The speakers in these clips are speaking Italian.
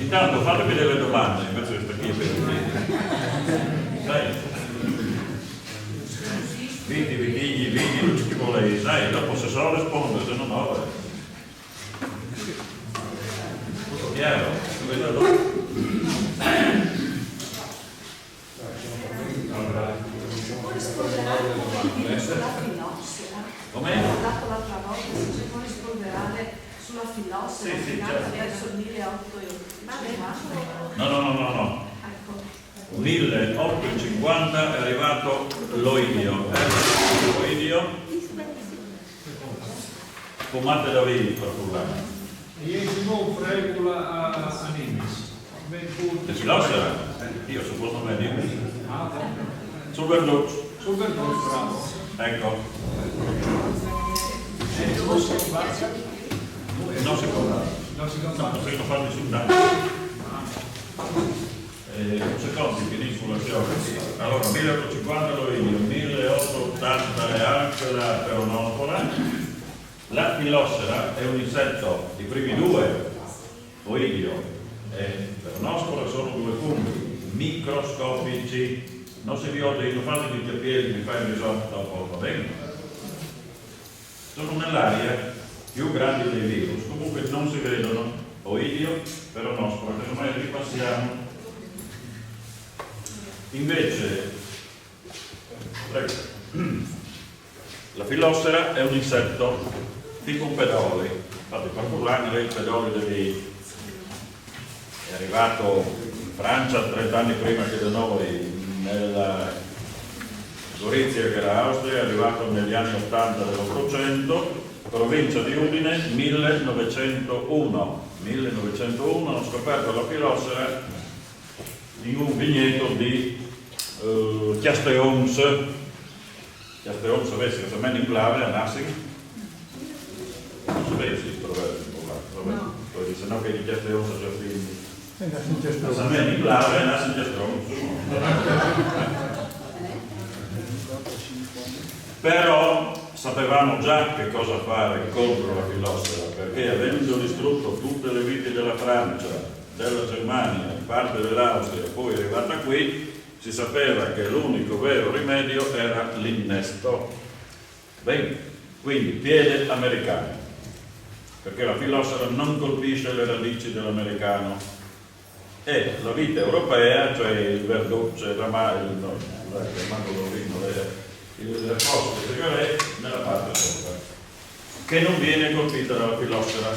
Intanto fatemi delle domande invece di stare qui dai. Vidi, non ci vuole, dai, dopo se so rispondere, se non ho. Chiaro? Come? Ho dato l'altra volta se ci può rispondere sulla filosofia verso il 1850. No. Ecco. 1850 è arrivato l'oidio. L'oidio, pomate da vino per parlare. Ieri non fregola a Nimes. Le filosofie? Io supposo me Nimes. Sul Verduzzo. Sul Verduzzo, bravo. Ecco. Non si può fare nessun danno. Un secondo, finisco la fiore. Allora, 1850 l'oidio, 1880 è anche la peronospora. La fillossera è un insetto, i primi due, oidio e peronospora, sono due funghi microscopici. Non si vi odia, non fate tutti a piedi, mi fai il risotto dopo, va bene? Sono nell'aria più grandi dei virus, comunque non si vedono, oidio, peronospora, che ormai ripassiamo. Invece, la fillossera è un insetto tipo un pedoli, infatti per Furlani il pedoli è arrivato in Francia 30 anni prima che da noi, nella Gorizia che era Austria, è arrivato negli anni 80 dell'Ottocento, provincia di Udine, 1901 hanno scoperto la filossera in un vigneto di Chiasteons, sapessi che se meno in clave a Nassing, non sapessi il proverbio, poi se no che di Chiasteons già finito. Se meno in clave a Nassing Chiasteons. Però sapevamo già che cosa fare contro la filossera, perché avendo distrutto tutte le viti della Francia, della Germania, parte dell'Austria, poi arrivata qui, si sapeva che l'unico vero rimedio era l'innesto. Bene, quindi piede americano, perché la filossera non colpisce le radici dell'americano, e la vite europea, cioè il verduzzo, il posto di cigarette nella parte sopra, che non viene colpita dalla filossera.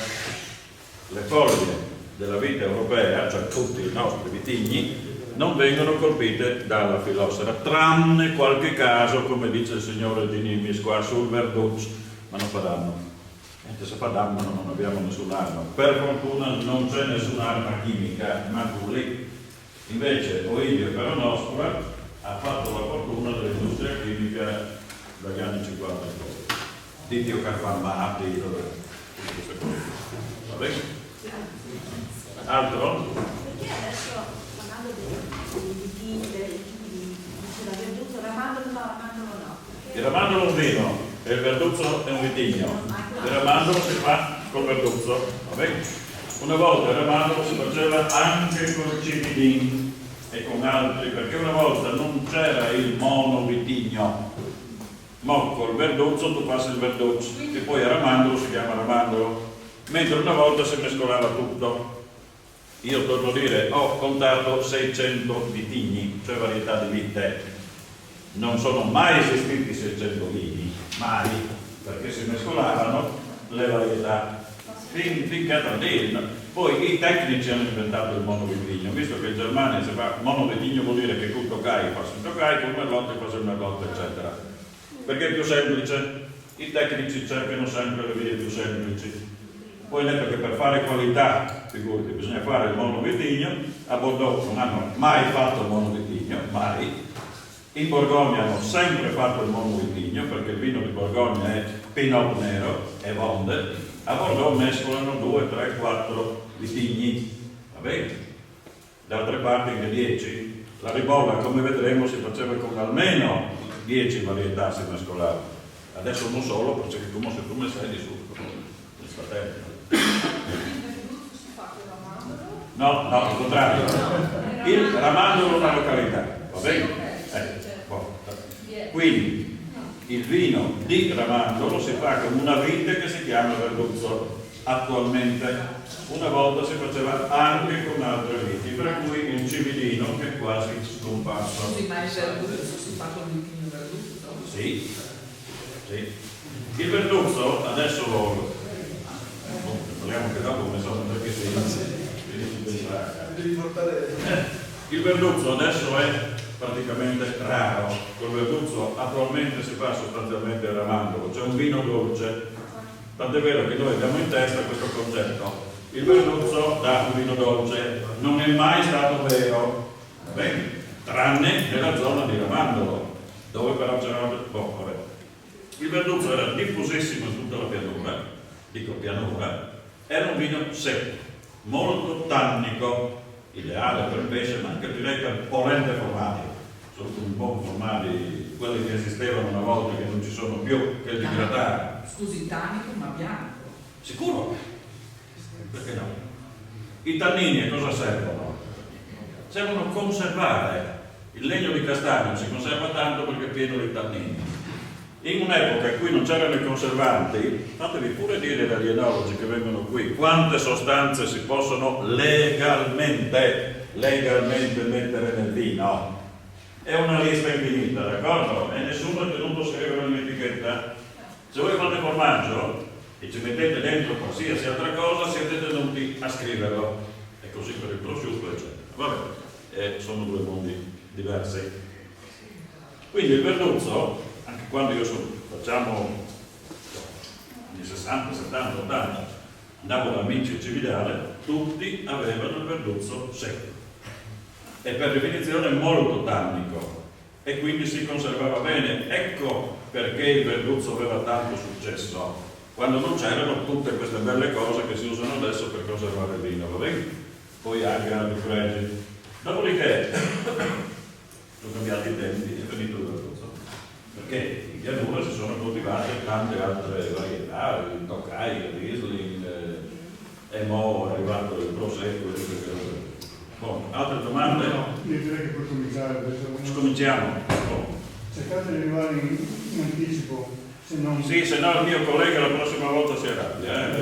Le foglie della vite europea, cioè tutti i nostri vitigni, non vengono colpite dalla filossera, tranne qualche caso, come dice il signore di Nimes qua sul verduzzo, ma non fa danno. E se fa danno non abbiamo nessun'arma. Per fortuna non c'è nessun'arma chimica, ma lì. Invece oidio e peronospora ha fatto la fortuna dell'industria chimica dagli anni 50 in poi. Di tiocarfamati, tutte queste cose. Va bene? Altro? Perché adesso parlando della verduzzo, ramandolo no. Il ramandolo è un vino e il verduzzo è un vitigno. Il ramandolo si fa col verduzzo, va bene? Una volta il ramandolo si faceva anche col cipidin e con altri, perché una volta non c'era il monovitigno. Ma col verduzzo tu passi il verduzzo e poi a ramandolo si chiama ramandolo, mentre una volta si mescolava tutto. Io torno a dire, ho contato 600 vitigni, cioè varietà di vite. Non sono mai esistiti 600 vini, mai, perché si mescolavano le varietà finché a tradire. Poi i tecnici hanno inventato il monovitigno, visto che in Germania si fa monovitigno, vuol dire che tu toccai, passi un toccai, con merlotto passi un merlotto, eccetera. Perché è più semplice, i tecnici cercano sempre le vie più semplici. Poi detto che per fare qualità, figurati, bisogna fare il monovitigno. A Bordeaux non hanno mai fatto il monovitigno, mai. In Borgogna hanno sempre fatto il monovitigno, perché il vino di Borgogna è Pinot Nero e Vonde. A Bordeaux mescolano 2, 3, 4 vitigni, va bene? Da altre parti anche 10. La ribolla, come vedremo, si faceva con almeno 10 varietà, si mescolava. Adesso non solo, perché se tu mi sei di su, sta attento. No, al contrario. Il Ramandolo è una località, va bene? Quindi il vino di Ramandolo si fa con una vite che si chiama Verduzzo attualmente. Una volta si faceva anche con altre viti, per cui il cividino che è quasi scomparso. Scusi, ma il Verduzzo si fa con il vino Verduzzo? Sì, sì. Il Verduzzo adesso parliamo che dopo ne sono perché il Verduzzo adesso è praticamente raro. Col Verduzzo attualmente si fa sostanzialmente a Ramandolo, c'è un vino dolce, tant'è vero che noi abbiamo in testa questo concetto. Il Verduzzo dà un vino dolce, non è mai stato vero, bene, tranne nella zona di Ramandolo, dove però c'erano il Verduzzo era diffusissimo in tutta la pianura, dico pianura, era un vino secco, molto tannico, ideale per pesce, ma anche direi per polente formaggi, sono un po' formaggi, quelli che esistevano una volta che non ci sono più, che li gratare. Scusi, tannico ma bianco. Sicuro? Perché no? I tannini a cosa servono? Servono a conservare. Il legno di castagno si conserva tanto perché è pieno di tannini. In un'epoca in cui non c'erano i conservanti, fatevi pure dire dagli enologi che vengono qui quante sostanze si possono legalmente mettere nel vino. È una lista infinita, d'accordo? E nessuno è tenuto a scrivere un'etichetta. Se voi fate formaggio e ci mettete dentro qualsiasi altra cosa, siete tenuti a scriverlo. E così per il prosciutto, eccetera. Vabbè, sono due mondi diversi. Quindi il Verduzzo, anche quando io facciamo anni 60, 70, 80, andavo da amici in Cividale, tutti avevano il Verduzzo secco e per definizione molto tannico e quindi si conservava bene. Ecco perché il Verduzzo aveva tanto successo quando non c'erano tutte queste belle cose che si usano adesso per conservare il vino, va bene? Poi anche altri pregi. Dopodiché sono cambiati i tempi, è finito il Verduzzo, perché in pianura si sono coltivate tante altre varietà, il Tokai, il Riesling, e mo' è arrivato il Prosecco e tutte queste cose. Altre domande? No, io direi che puoi cominciare adesso. Cominciamo. Cercate di arrivare in anticipo, se non... Sì, se no il mio collega la prossima volta si arrabbia,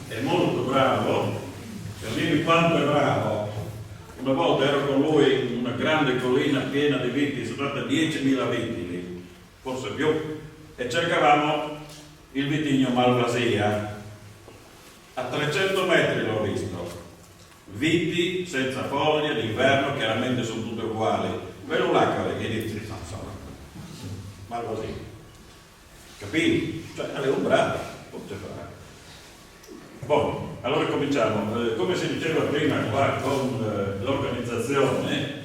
è molto bravo, per dirvi quanto è bravo. Una volta ero con lui in una grande collina piena di viti, sono state 10.000 viti lì, forse più, e cercavamo il vitigno Malvasia. A 300 metri l'ho visto. Viti senza foglie, d'inverno, chiaramente sono tutte uguali. Quello là che dici, no, Malvasia. Capì? Cioè, alle umbrate, potete fare. Buono, allora cominciamo. Come si diceva prima qua con l'organizzazione,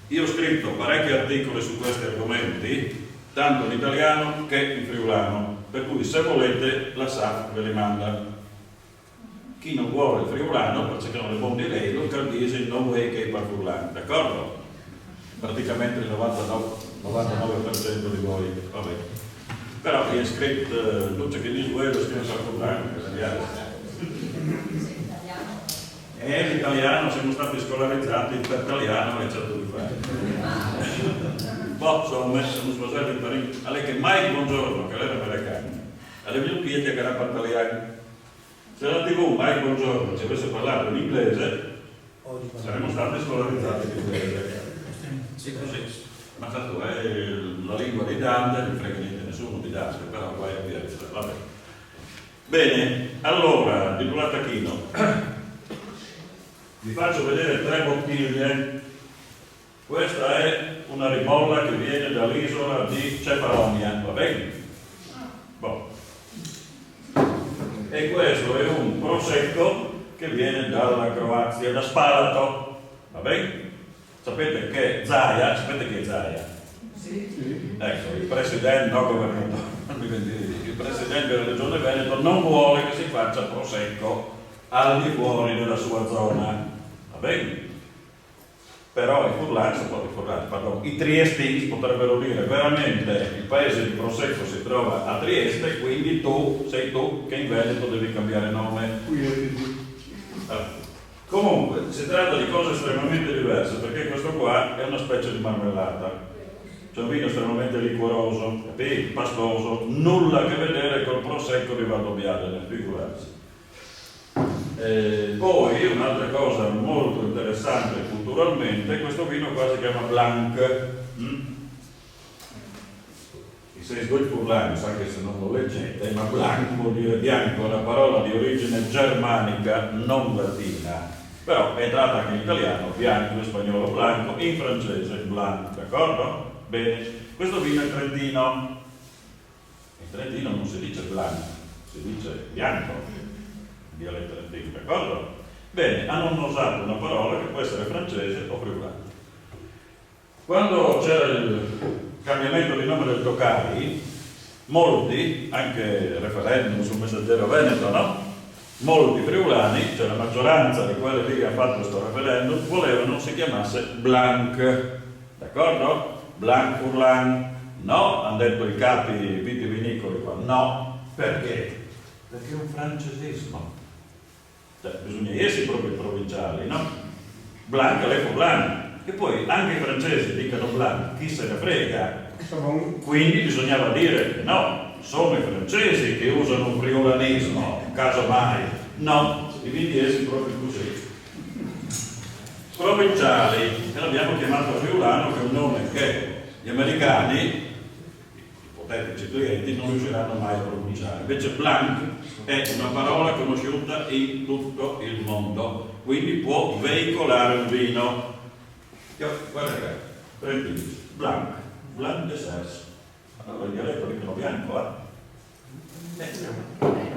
io ho scritto parecchi articoli su questi argomenti, tanto in italiano che in friulano, per cui se volete la SAF ve li manda. Chi non vuole il friulano, perché non le mondi lei, lo caldese non vuoi che parla friulano, d'accordo? Praticamente il 99% di voi, vabbè. Però è scritto, luce che dice quello scrive parla friulano, e l'italiano siamo stati scolarizzati per italiano e certo di fare. Insomma, siamo sposati in Parigi. Alle che Mike Buongiorno, che era americano, alle mie piede che era italiano. Se la TV Mike Buongiorno ci avesse parlato in inglese, saremmo stati scolarizzati in inglese. Sì, così. Ma tanto è la lingua di Dante, non frega niente nessuno di Dante, però vai a Piazza. Vabbè. Bene, allora, di Tachino, vi faccio vedere 3 bottiglie. Questa è una ribolla che viene dall'isola di Cefalonia, va bene? Boh. E questo è un prosecco che viene dalla Croazia, da Spalato, va bene? Sapete che Zaia, Sì. ecco, il presidente, no governatore, il presidente della regione Veneto non vuole che si faccia prosecco al di fuori della sua zona, va bene? Però i triestini potrebbero dire veramente il paese di Prosecco si trova a Trieste, quindi sei tu che in Veneto devi cambiare nome. Qui è Comunque, si tratta di cose estremamente diverse, perché questo qua è una specie di marmellata. C'è un vino estremamente liquoroso, capito? Pastoso, nulla a che vedere col prosecco di Valdobbiadene, figurarsi. Poi un'altra cosa molto interessante culturalmente, questo vino qua si chiama Blanc. I sei sgoi furlani, anche se non lo leggete, ma Blanc vuol dire bianco, è una parola di origine germanica, non latina, però è entrata anche in italiano, bianco, in spagnolo blanco, in francese blanc, d'accordo? Bene, questo vino è trentino. In Trentino non si dice blanc, si dice bianco, dialetto trentino, d'accordo? Bene, hanno usato una parola che può essere francese o friulana. Quando c'era il cambiamento di nome del Toccari, molti, anche referendum sul Messaggero Veneto, no? Molti friulani, cioè la maggioranza di quelli lì che hanno fatto questo referendum, volevano si chiamasse Blanc, d'accordo? Blanc Furlan, no, hanno detto i capi vitivinicoli qua, no, perché? Perché è un francesismo. Cioè, bisogna essere proprio provinciali, no? Blanc alle Furlan, e poi anche i francesi dicono Blanc, chi se ne frega. Quindi bisognava dire che no, sono i francesi che usano un friulanismo, casomai. No, i vitiesi proprio così. Provinciali, e l'abbiamo chiamato friulano, che è un nome che gli americani, ipotetici clienti, non riusciranno mai a pronunciare. Invece Blanc è una parola conosciuta in tutto il mondo, quindi può veicolare un vino. Guarda qua, prendi Blanc, Blanc de Sers. Allora il dialetto dicono bianco,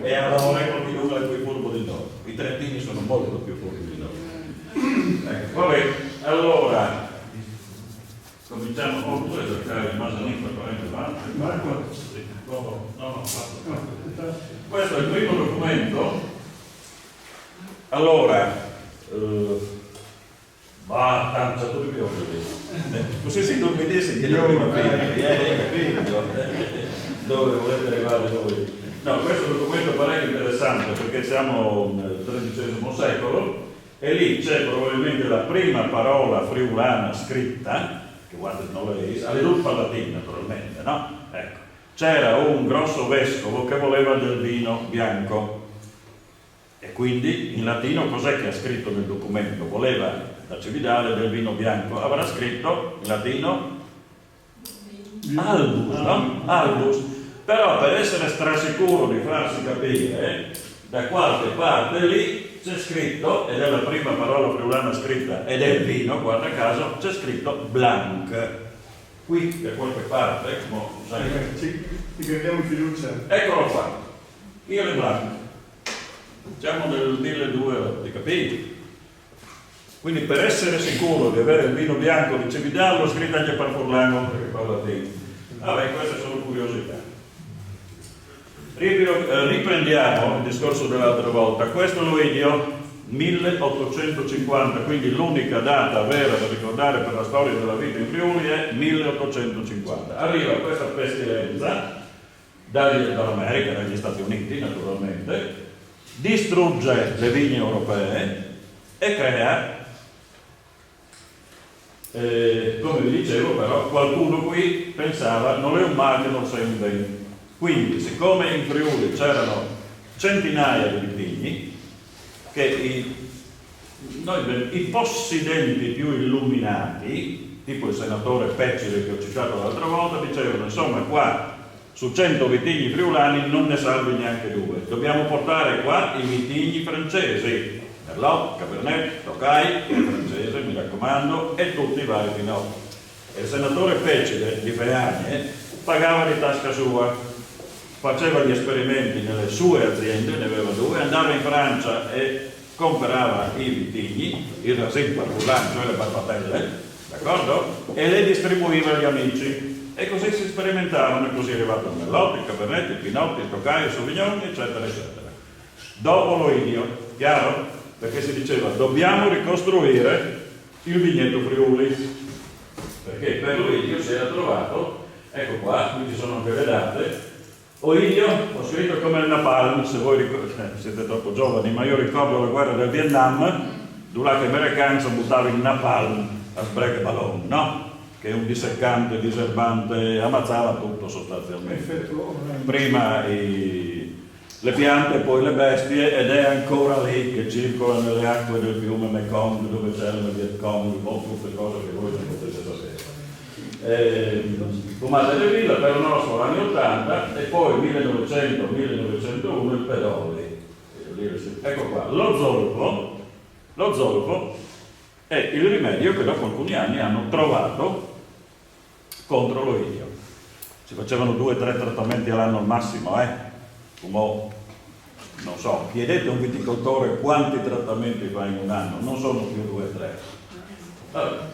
e allora qualcuno è più furbo di noi. I trentini sono molto più furbi di noi. Ecco, vabbè, allora cominciamo oppure cercare il Masanin per prendere avanti. Marco? Sì. No, fatto. Questo è il primo documento. Allora, tanto tu più così si dormidesse che io prima capito dove volete arrivare voi. No, questo è un documento parecchio interessante perché siamo nel XIII secolo e lì c'è probabilmente la prima parola friulana scritta, che guardate non lei, all'edulfa latina naturalmente, no? Ecco, c'era un grosso vescovo che voleva del vino bianco e quindi in latino cos'è che ha scritto nel documento? Voleva da Cividale del vino bianco, avrà scritto in latino albus, no? Albus, però per essere strasicuro di farsi capire, da qualche parte lì c'è scritto, ed è la prima parola friulana scritta, ed è il vino, guarda caso, c'è scritto Blanc. Qui, da qualche parte, Ti crediamo fiducia. eccolo qua, io le Blanc. Siamo nel 1200, ti capiti? Quindi per essere sicuro di avere il vino bianco di Cividale l'ho scritto anche per Furlano, perché parla di. Vabbè, queste sono curiosità. Riprendiamo il discorso dell'altra volta. Questo Luidio 1850, quindi l'unica data vera da ricordare per la storia della vita in Friuli è 1850. Arriva questa pestilenza dall'America, dagli Stati Uniti naturalmente, distrugge le vigne europee e crea, come vi dicevo però, qualcuno qui pensava non è un male, non sei un bene. Quindi, siccome in Friuli c'erano centinaia di vitigni, che i possidenti più illuminati, tipo il senatore Peccili che ho citato l'altra volta, dicevano, insomma, qua su 100 vitigni friulani non ne salvi neanche 2. Dobbiamo portare qua i vitigni francesi, Merlot, Cabernet, Tokai, che è francese, mi raccomando, e tutti i vari Pinot. E il senatore Peccili di Feagne pagava di tasca sua, faceva gli esperimenti nelle sue aziende, ne aveva 2, andava in Francia e comprava i vitigni, il rasin parfulan, cioè le barbatelle, d'accordo? E le distribuiva agli amici. E così si sperimentavano, e così è arrivato il Merlot, il Cabernet, il Pinot, il Tokai, il Sauvignon, eccetera, eccetera. Dopo l'Oidio, chiaro? Perché si diceva, dobbiamo ricostruire il vigneto Friuli. Perché per l'Oidio si era trovato, ecco qua, qui ci sono anche le date, Oidio, ho scritto come il napalm, se voi siete troppo giovani, ma io ricordo la guerra del Vietnam, durante gli americani buttavano il napalm a sbrega ballon, no? Che è un disseccante, diserbante, ammazzava tutto sostanzialmente. Effetto Prima le piante, poi le bestie, ed è ancora lì che circola nelle acque del fiume Mekong, dove c'è il Vietcong, o tutte cose che voi non potete sapere. Fumate le villa per un nostro anni 80 e poi 1900-1901 il pedoli. Ecco qua, lo zolfo è il rimedio che dopo alcuni anni hanno trovato contro l'oidio. Si facevano 2 o 3 trattamenti all'anno al massimo, Come, non so, chiedete a un viticoltore quanti trattamenti fa in un anno, non sono più 2 o 3. Allora,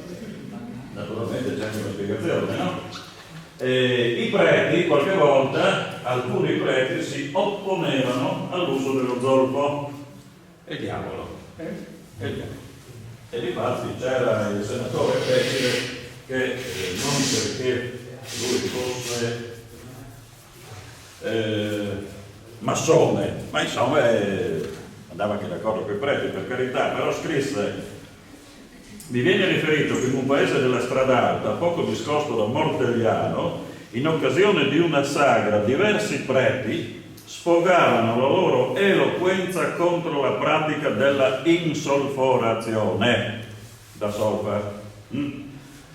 naturalmente c'è anche una spiegazione, no? I preti, qualche volta, alcuni preti si opponevano all'uso dello zolfo. E diavolo. E difatti c'era il senatore Pecile che non perché lui fosse massone, ma insomma andava anche d'accordo con i preti, per carità, però scrisse: mi viene riferito che in un paese della Strada Alta, poco discosto da Mortegliano, in occasione di una sagra, diversi preti sfogavano la loro eloquenza contro la pratica della insolforazione da solfa.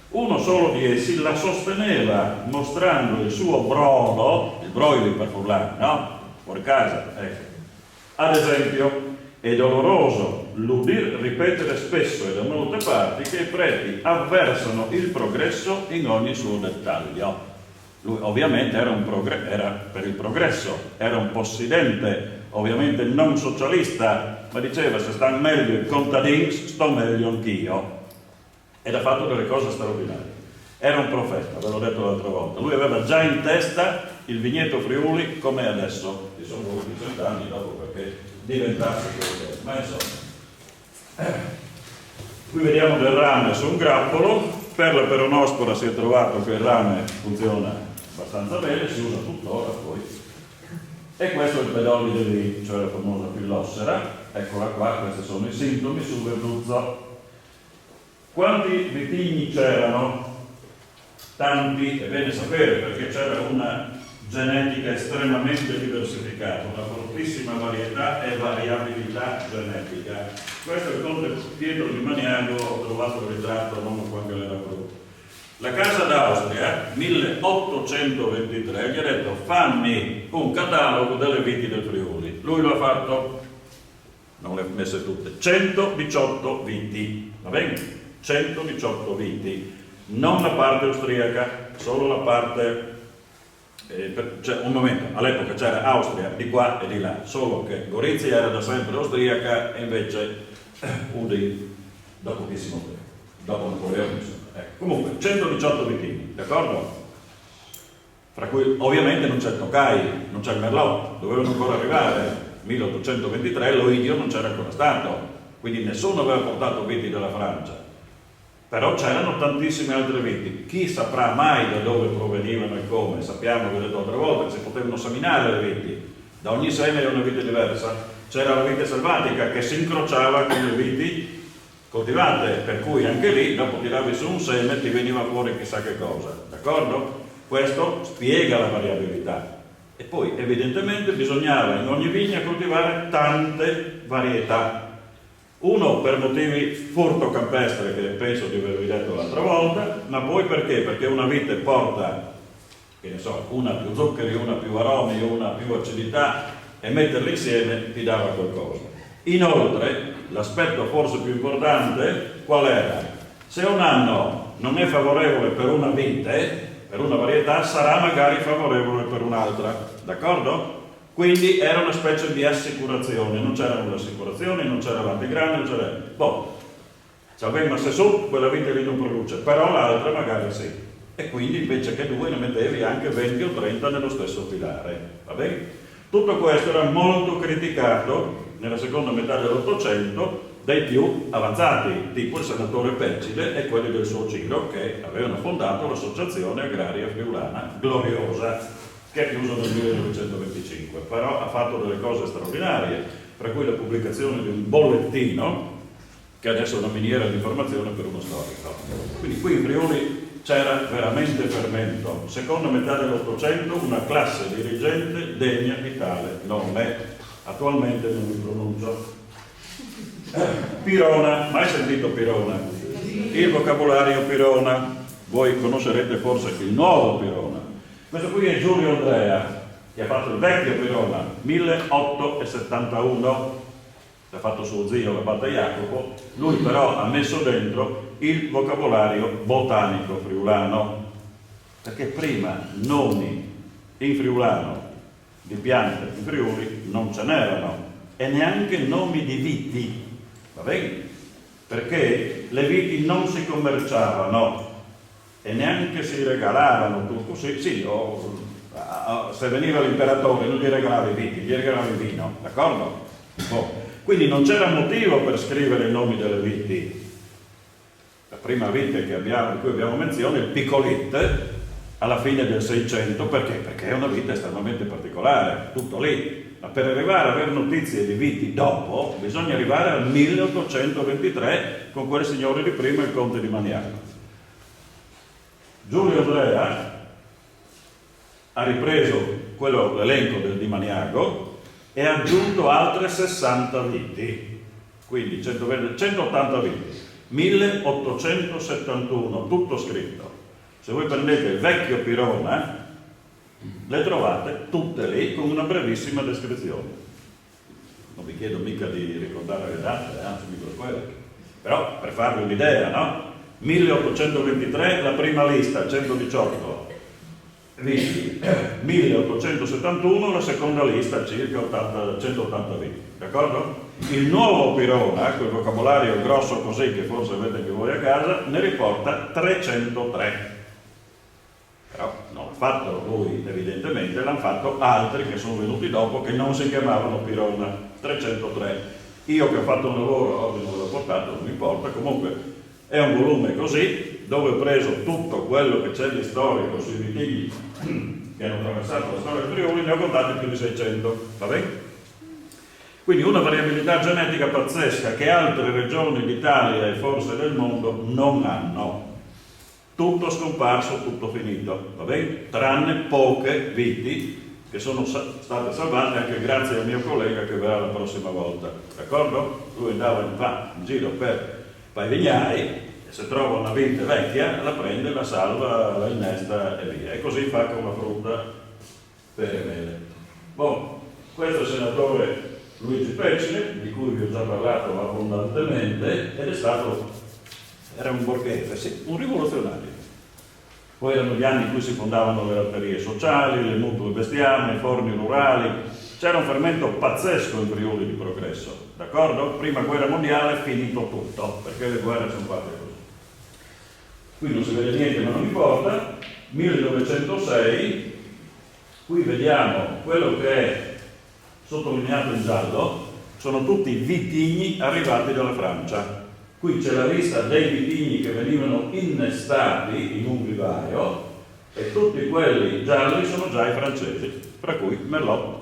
Uno solo di essi la sosteneva mostrando il suo brodo, il broili per furlare, no? Fuori casa, ecco. Ad esempio, è doloroso l'udir ripetere spesso e da molte parti che i preti avversano il progresso in ogni suo dettaglio. Lui ovviamente era per il progresso, era un possidente, ovviamente non socialista, ma diceva: se stanno meglio i contadini, sto meglio anch'io. Ed ha fatto delle cose straordinarie. Era un profeta, ve l'ho detto l'altra volta. Lui aveva già in testa il vigneto Friuli come adesso. Ci sono voluti 100 anni dopo perché diventasse quello che è. Ma insomma, qui vediamo del rame su un grappolo. Per la peronospora si è trovato che il rame funziona abbastanza bene, si usa tuttora poi. E questo è il pedolide lì, cioè la famosa fillossera. Eccola qua, questi sono i sintomi sul verduzzo. Quanti vitigni c'erano? Tanti, è bene sapere, perché c'era una genetica estremamente diversificata, una fortissima varietà e variabilità genetica. Questo è il conte Pietro di Maniago, ho trovato il ritratto, non so quando l'era prodotto. La Casa d'Austria, 1823, gli ha detto: fammi un catalogo delle viti del Friuli. Lui lo ha fatto, non le ha messe tutte, 118 viti, va bene? 118 viti, non la parte austriaca, solo la parte, cioè, un momento, all'epoca c'era Austria di qua e di là, solo che Gorizia era da sempre austriaca e invece Udine da pochissimo tempo, dopo Napoleone. Comunque 118 vitini, d'accordo? Fra cui ovviamente non c'è il Tokai, non c'è il Merlot, dovevano ancora arrivare. 1823 l'Oidio non c'era ancora stato, quindi nessuno aveva portato viti dalla Francia. Però c'erano tantissime altre viti. Chi saprà mai da dove provenivano e come? Sappiamo, vi ho detto altre volte, che si potevano seminare le viti. Da ogni seme era una vite diversa. C'era la vite selvatica che si incrociava con le viti coltivate, per cui anche lì, dopo tiravi su un seme, ti veniva fuori chissà che cosa. D'accordo? Questo spiega la variabilità. E poi, evidentemente, bisognava in ogni vigna coltivare tante varietà. Uno per motivi furto campestre, che penso di avervi detto l'altra volta, ma poi perché? Perché una vite porta, che ne so, una più zuccheri, una più aromi, una più acidità, e metterli insieme ti dava qualcosa. Inoltre, l'aspetto forse più importante, qual era? Se un anno non è favorevole per una vite, per una varietà, sarà magari favorevole per un'altra, d'accordo? Quindi era una specie di assicurazione, non c'erano le assicurazioni, non c'era l'antigrano, non c'era... Cioè, ma se su quella vite lì non produce, però l'altra magari sì. E quindi invece che 2 ne mettevi anche 20 o 30 nello stesso filare, va bene? Tutto questo era molto criticato nella seconda metà dell'Ottocento dai più avanzati, tipo il senatore Pecile e quelli del suo giro, che avevano fondato l'associazione agraria friulana gloriosa. che è chiuso nel 1925, però ha fatto delle cose straordinarie, tra cui la pubblicazione di un bollettino, che adesso è una miniera di informazione per uno storico. Quindi qui in Friuli c'era veramente fermento. Seconda metà dell'Ottocento una classe dirigente degna di tale nome. Attualmente non mi pronuncio. Pirona, mai sentito Pirona? Il vocabolario Pirona, voi conoscerete forse il nuovo Pirona. Questo qui è Giulio Andrea, che ha fatto il vecchio Pirona, 1871, l'ha fatto suo zio l'abate Jacopo, lui però ha messo dentro il vocabolario botanico friulano, perché prima nomi in friulano di piante in Friuli non ce n'erano, e neanche nomi di viti, va bene? Perché le viti non si commerciavano e neanche si regalavano, se veniva l'imperatore non gli regalava i viti, gli regalava il vino, d'accordo? Quindi non c'era motivo per scrivere i nomi delle viti. La prima vite di cui abbiamo menzione è il Picolette, alla fine del 600, perché? Perché è una vite estremamente particolare, tutto lì. Ma per arrivare a avere notizie di viti dopo, bisogna arrivare al 1823 con quel signore di prima, il conte di Maniago. Giulio Andrea ha ripreso l'elenco del di Maniago e ha aggiunto altre 60 viti, quindi 180 viti, 1871, tutto scritto. Se voi prendete il vecchio Pirona, le trovate tutte lì con una brevissima descrizione. Non vi chiedo mica di ricordare le date, anzi mi dico quelle. Però per farvi un'idea, no? 1823 la prima lista, 118 viti, 1871 la seconda lista, circa 180 viti, d'accordo? Il nuovo Pirona, quel vocabolario grosso così che forse avete anche voi a casa, ne riporta 303. Però non l'ha fatto lui, evidentemente, l'hanno fatto altri che sono venuti dopo, che non si chiamavano Pirona, 303. Io che ho fatto un lavoro, oggi non l'ho portato, non mi importa, comunque è un volume così, dove ho preso tutto quello che c'è di storico sui vitigni che hanno attraversato la storia del Friuli, ne ho contati più di 600, va bene? Quindi una variabilità genetica pazzesca che altre regioni d'Italia e forse del mondo non hanno. Tutto scomparso, tutto finito, va bene? Tranne poche viti che sono state salvate anche grazie al mio collega che verrà la prossima volta, d'accordo? Lui andava in giro per i vignai e se trova una vite vecchia la prende, la salva, la innesta e via. E così fa con la frutta per e mele. Questo è il senatore Luigi Pecine, di cui vi ho già parlato abbondantemente, ed era un borghese, sì, un rivoluzionario. Poi erano gli anni in cui si fondavano le latterie sociali, le mutue bestiame, i forni rurali. C'era un fermento pazzesco in Friuli di progresso, d'accordo? Prima guerra mondiale, finito tutto, perché le guerre sono fatte così. Qui non si vede niente, ma non importa. 1906, qui vediamo quello che è sottolineato in giallo, sono tutti vitigni arrivati dalla Francia. Qui c'è la lista dei vitigni che venivano innestati in un vivaio e tutti quelli gialli sono già i francesi, tra cui Merlot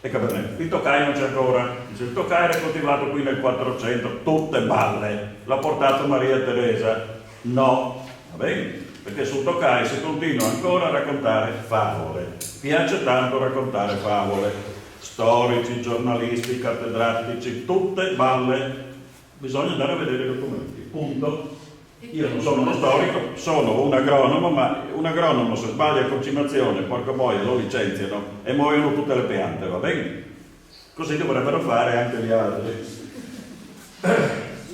e Cabernet. Il Tokai non c'è ancora, il Tokai era coltivato qui nel 400, tutte balle, l'ha portato Maria Teresa, no, va bene? Perché sul Tokai si continua ancora a raccontare favole, piace tanto raccontare favole, storici, giornalisti, cattedratici, tutte balle. Bisogna andare a vedere i documenti, punto. Io non sono uno storico, sono un agronomo, ma un agronomo se sbaglia concimazione, porca boia, lo licenziano e muoiono tutte le piante, va bene? Così dovrebbero fare anche gli altri.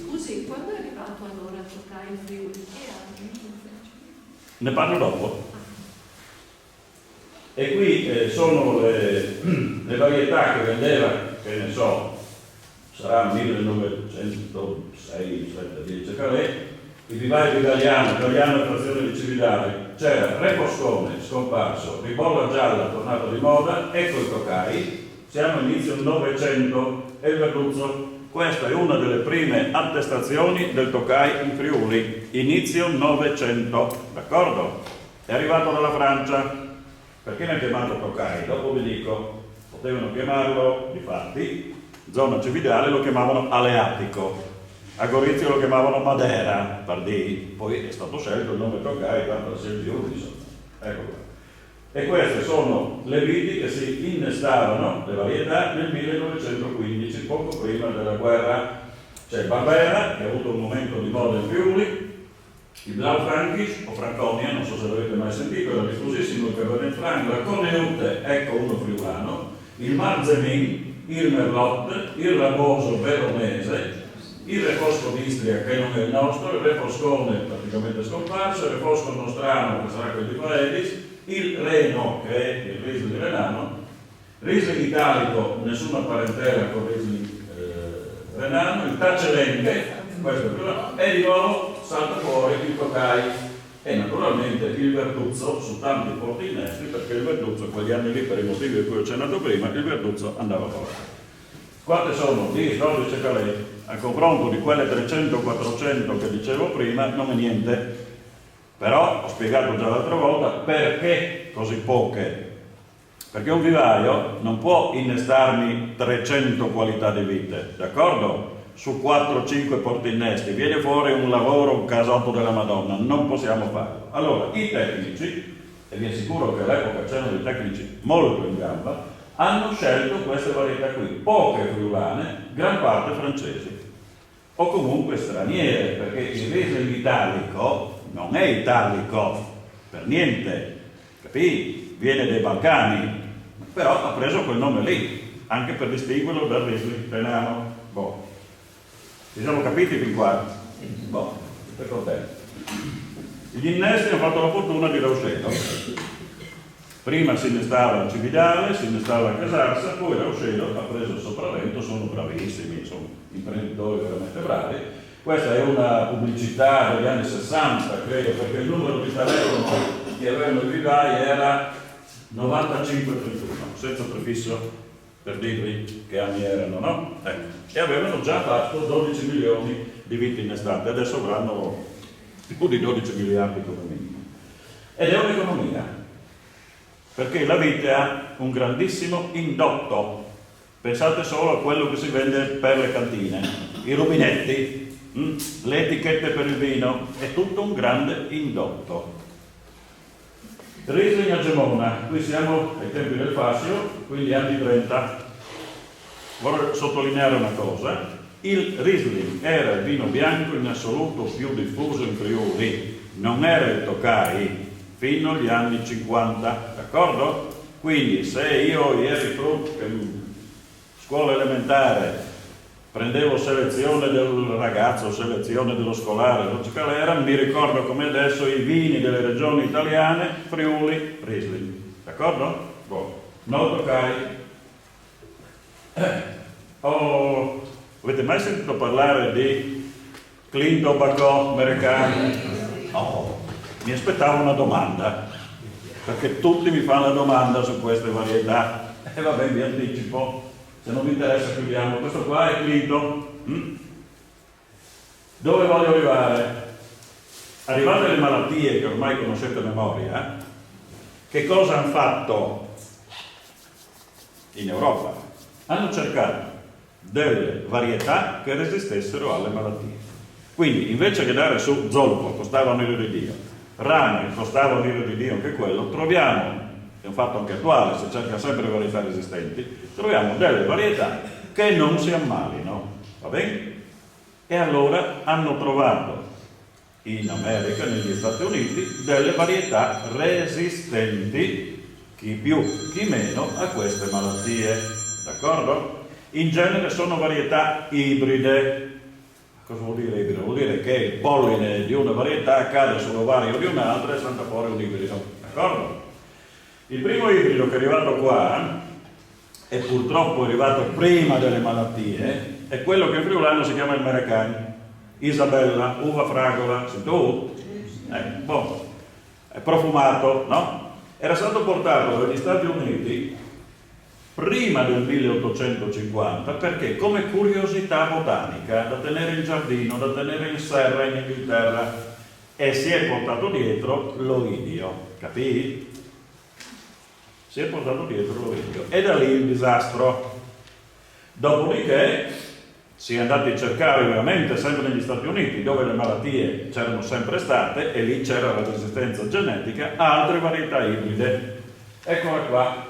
Scusi, quando è arrivato allora il Tokai in Friuli? Che anni? Ne parlo dopo. E qui sono le varietà che vendeva, che ne so, sarà 1906, 10 calè, il vivaio italiano a trazione di Cividale, c'era Reposcone, scomparso, Ribolla Gialla, tornato di moda, ecco il Tokai, siamo inizio Novecento e il Verduzzo. Questa è una delle prime attestazioni del Tokai in Friuli, inizio Novecento, d'accordo? È arrivato dalla Francia. Perché l'hanno chiamato Tokai? Dopo vi dico, potevano chiamarlo, difatti, zona cividale lo chiamavano Aleatico, a Gorizia lo chiamavano Madera, pardì, poi è stato scelto il nome Tokai, tanto sia il più, insomma. Ecco qua. E queste sono le viti che si innestavano, le varietà, nel 1915, poco prima della guerra. C'è il Barbera, che ha avuto un momento di moda in Friuli, il Blaufränkisch o Franconia, non so se l'avete mai sentito, era diffusissimo il Cabernet Franc, la Corneute, ecco uno friulano, il Marzemin, il Merlot, il Raboso veronese, il Refosco d'Istria che non è il nostro, il Refoscone praticamente scomparso, il Refosco nostrano che sarà quello di Faedis, il Reno che è il Riesling renano, Riesling italico, nessuna parentela con Riesling renano, il Tacelenghe, questo è quello, e di nuovo salta fuori il Tokai e naturalmente il Verduzzo su tanti porti innesti, perché il Verduzzo quegli anni lì, per i motivi di cui ho accennato prima, il Verduzzo andava forte. Quante sono? 10, 12 calè, a confronto di quelle 300-400 che dicevo prima, non è niente. Però ho spiegato già l'altra volta perché così poche. Perché un vivaio non può innestarmi 300 qualità di vite, d'accordo? Su 4-5 porti innesti, viene fuori un lavoro, un casotto della Madonna, non possiamo farlo. Allora, i tecnici, e vi assicuro che all'epoca c'erano dei tecnici molto in gamba, hanno scelto queste varietà qui, poche friulane, gran parte francesi, o comunque straniere, perché il Riesling italico non è italico, per niente, capì? Viene dai Balcani, però ha preso quel nome lì, anche per distinguerlo dal Riesling renano. Boh. Ci siamo capiti fin qua? Boh, siete contenti. Gli innesti hanno fatto la fortuna di Rauscello. Prima si innestava a Cividale, si innestava a Casarsa, poi Rauscello ha preso il sopravvento, sono bravissimi, sono imprenditori veramente bravi. Questa è una pubblicità degli anni 60, credo, perché il numero di telefono che avevano i vivai era 9531, senza prefisso, per dirvi che anni erano, no? Ecco. E avevano già fatto 12 milioni di vite innestate, adesso avranno più di 12 miliardi come minimo. Ed è un'economia, perché la vite ha un grandissimo indotto. Pensate solo a quello che si vende per le cantine, i rubinetti, le etichette per il vino, è tutto un grande indotto. Riesling a Gemona, qui siamo ai tempi del Fascio, quindi anni 30. Vorrei sottolineare una cosa: il Riesling era il vino bianco in assoluto più diffuso in Friuli, non era il Tokai fino agli anni 50, d'accordo? Quindi se io ieri scuola elementare prendevo selezione del ragazzo, selezione dello scolare, lo Scalera, mi ricordo come adesso i vini delle regioni italiane, Friuli, Riesling, d'accordo? Boh. No Tokai. Avete mai sentito parlare di Clinton, Bacot, americani? No, mi aspettavo una domanda, perché tutti mi fanno la domanda su queste varietà. E vabbè, vi anticipo. Se non vi interessa chiudiamo. Questo qua è Clinton. Dove voglio arrivare? Arrivate alle malattie che ormai conoscete a memoria, che cosa hanno fatto in Europa? Hanno cercato delle varietà che resistessero alle malattie. Quindi invece che dare su zolfo, costava un euro di Dio, rame, costava un euro di Dio anche quello, troviamo, è un fatto anche attuale, si cerca sempre varietà resistenti, troviamo delle varietà che non si ammalino, va bene? E allora hanno trovato in America, negli Stati Uniti, delle varietà resistenti, chi più, chi meno, a queste malattie, d'accordo? In genere sono varietà ibride. Cosa vuol dire ibrido? Vuol dire che il polline di una varietà cade sull'ovario di un'altra e salta fuori un ibrido, d'accordo? Il primo ibrido che è arrivato qua, e purtroppo è arrivato prima delle malattie, è quello che in friulano si chiama il Merecani. Isabella, uva fragola, sei tu? Boh, è profumato, no? Era stato portato dagli Stati Uniti prima del 1850 perché come curiosità botanica da tenere in giardino, da tenere in serra in Inghilterra, e si è portato dietro l'oidio, capì? si è portato dietro l'ovidio. E da lì il disastro. Dopodiché si è andati a cercare veramente sempre negli Stati Uniti, dove le malattie c'erano sempre state, e lì c'era la resistenza genetica, altre varietà ibride. Eccola qua.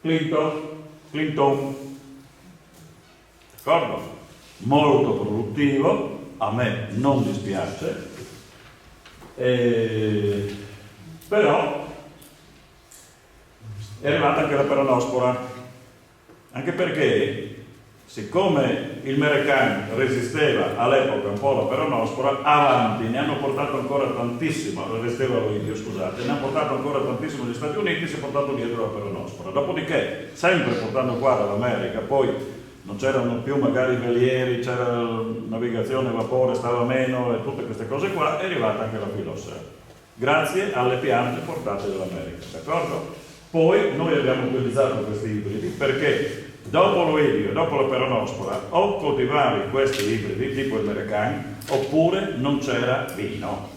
Clinton. D'accordo? Molto produttivo, a me non dispiace, però è arrivata anche la peronospora, anche perché siccome il Merecan resisteva all'epoca un po' la peronospora, avanti ne hanno portato ancora tantissimo, resisteva l'oidio, scusate, ne hanno portato ancora tantissimo negli Stati Uniti, si è portato dietro la peronospora. Dopodiché, sempre portando qua dall'America, poi non c'erano più magari velieri, c'era navigazione a vapore, stava meno e tutte queste cose qua, è arrivata anche la filossera, grazie alle piante portate dall'America, d'accordo? Poi noi abbiamo utilizzato questi ibridi perché dopo l'oidio e dopo la peronospora o coltivavi questi ibridi tipo il Merecan oppure non c'era vino.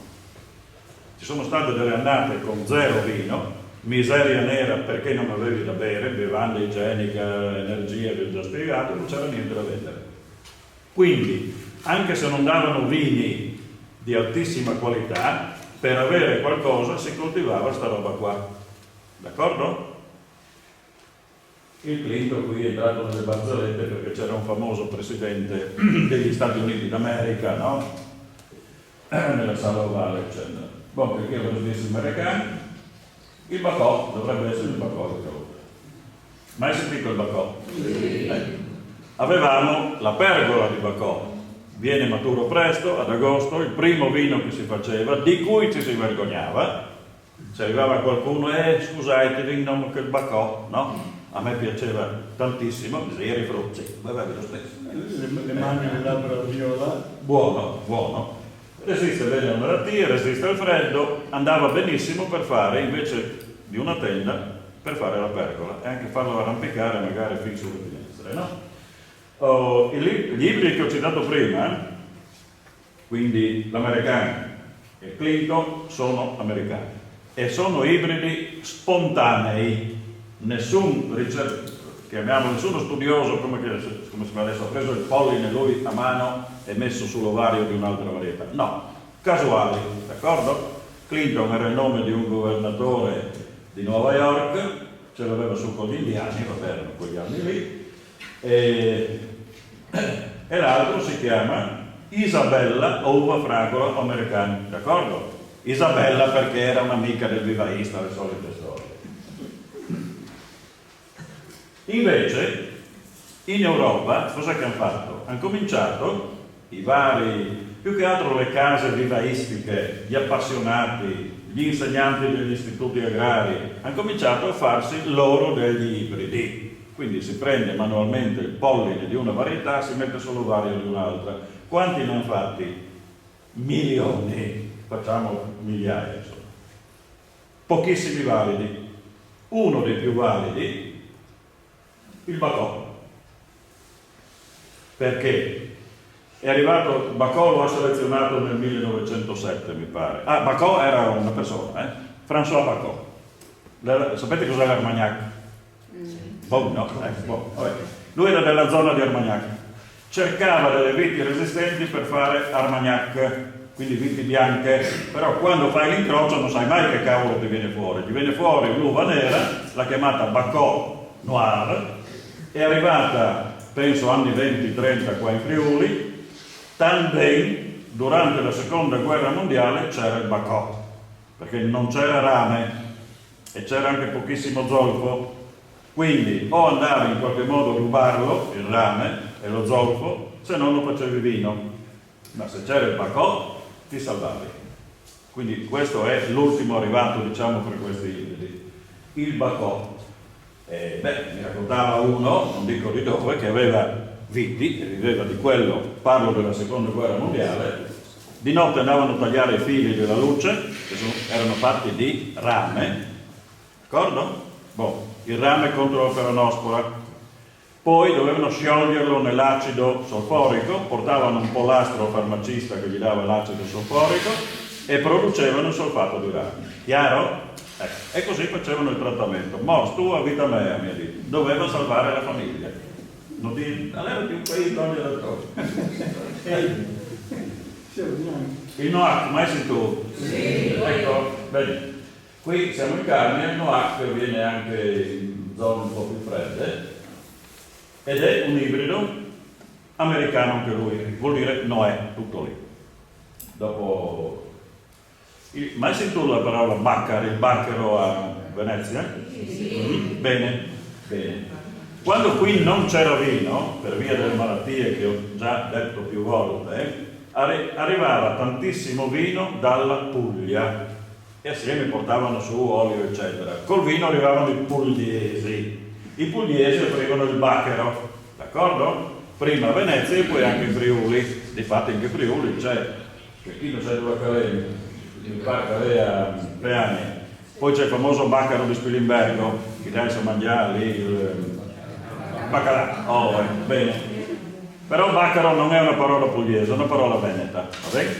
Ci sono state delle annate con zero vino, miseria nera perché non avevi da bere, bevanda igienica, energia, vi ho già spiegato, non c'era niente da vendere. Quindi, anche se non davano vini di altissima qualità, per avere qualcosa si coltivava sta roba qua. D'accordo? Il Clinton qui è entrato nelle barzellette perché c'era un famoso presidente degli Stati Uniti d'America, no? Nella sala ovale, eccetera. Bon, perché lo disse il Merecan? Il Bacò, dovrebbe essere il Bacò. Mai sentito il Bacò? Sì. Avevamo la pergola di Bacò, viene maturo presto, ad agosto, il primo vino che si faceva, di cui ci si vergognava. Se arrivava qualcuno, scusate, vino che il Bacò, no? A me piaceva tantissimo, ieri frutti, vabbè, lo stesso. Le mani le labbra viola. Buono. Resiste bene alle malattie, resiste al freddo, andava benissimo per fare, invece di una tenda, per fare la pergola e anche farlo arrampicare magari fin sulle finestre, no? Gli ibridi che ho citato prima, quindi l'Americano e il Clinton, sono americani e sono ibridi spontanei. Nessuno studioso come si fa adesso ha preso il polline lui a mano e messo sull'ovario di un'altra varietà, no, casuali, d'accordo? Clinton era il nome di un governatore di Nuova York, ce l'aveva su con gli indiani, vabbè, erano quegli anni lì, e l'altro si chiama Isabella uva fragola americana, d'accordo? Isabella perché era un'amica del vivaista, le solite storie. Invece, in Europa, cosa che hanno fatto? Hanno cominciato i vari, più che altro le case vivaistiche, gli appassionati, gli insegnanti degli istituti agrari, hanno cominciato a farsi loro degli ibridi. Quindi si prende manualmente il polline di una varietà, si mette sull'ovario di un'altra. Quanti ne hanno fatti? Milioni, facciamo migliaia, insomma. Pochissimi validi. Uno dei più validi, il Bacò, perché è arrivato, Bacò lo ha selezionato nel 1907 mi pare. Bacò era una persona, François Bacò. Sapete cos'è l'Armagnac? Vabbè. Lui era della zona di Armagnac, cercava delle viti resistenti per fare Armagnac, quindi viti bianche, però quando fai l'incrocio non sai mai che cavolo ti viene fuori un'uva nera, l'ha chiamata Bacò Noir. È arrivata, penso, anni 20-30 qua in Friuli, tandem, durante la seconda guerra mondiale c'era il Bacò, perché non c'era rame e c'era anche pochissimo zolfo, quindi o andavi in qualche modo a rubarlo, il rame e lo zolfo, se no lo facevi vino, ma se c'era il Bacò ti salvavi. Quindi questo è l'ultimo arrivato, diciamo, per questi ibridi, il Bacò. Mi raccontava uno, non dico di dove, che aveva viti, che viveva di quello, parlo della seconda guerra mondiale, di notte andavano a tagliare i fili della luce, che erano fatti di rame, d'accordo? Il rame contro la peronospora, poi dovevano scioglierlo nell'acido solforico, portavano un polastro farmacista che gli dava l'acido solforico e producevano il solfato di rame. Chiaro? Ecco, e così facevano il trattamento. Mors tua, vita mea, mi ha detto. Doveva salvare la famiglia. Non ti... Allora più un paese togliere la torre. Il Noac, mai sentito? Sì. Ecco, bene. Qui siamo in Carnia, il Noac viene anche in zone un po' più fredde ed è un ibrido americano anche lui, vuol dire Noè, tutto lì. Dopo... Mai sentito la parola Baccar, il Baccaro a Venezia? Sì. Bene, bene. Quando qui non c'era vino, per via delle malattie che ho già detto più volte, arrivava tantissimo vino dalla Puglia e assieme portavano su olio eccetera. Col vino arrivavano i pugliesi. I pugliesi offrivano il Baccaro, d'accordo? Prima a Venezia e poi anche in Friuli. Difatti anche Friuli c'è, che chi non c'è della Calais, il Calais Peani. Poi c'è il famoso Baccaro di Spilimbergo, che dai a mangiare lì il baccalà. Oh, bene. Però Baccaro non è una parola pugliese, è una parola veneta, va bene?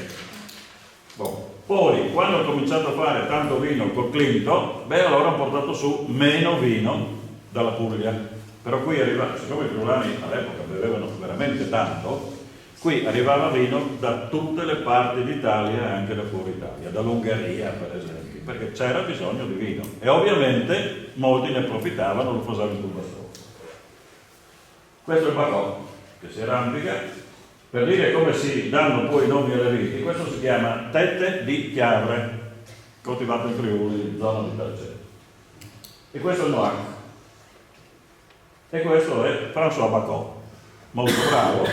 Boh. Poi, quando ho cominciato a fare tanto vino col Clinto, beh, allora ho portato su meno vino dalla Puglia. Però qui arriva, siccome i friulani all'epoca bevevano veramente tanto, qui arrivava vino da tutte le parti d'Italia e anche da fuori Italia, dall'Ungheria per esempio, perché c'era bisogno di vino. E ovviamente molti ne approfittavano, lo facevano in cubato. Questo è il Bacò, che si arrampica. Per dire come si danno poi i nomi alle viti, questo si chiama Tette di Chiavre, coltivato in Friuli, zona di Talcetto. E questo è il Noac. E questo è François Bacò, molto bravo,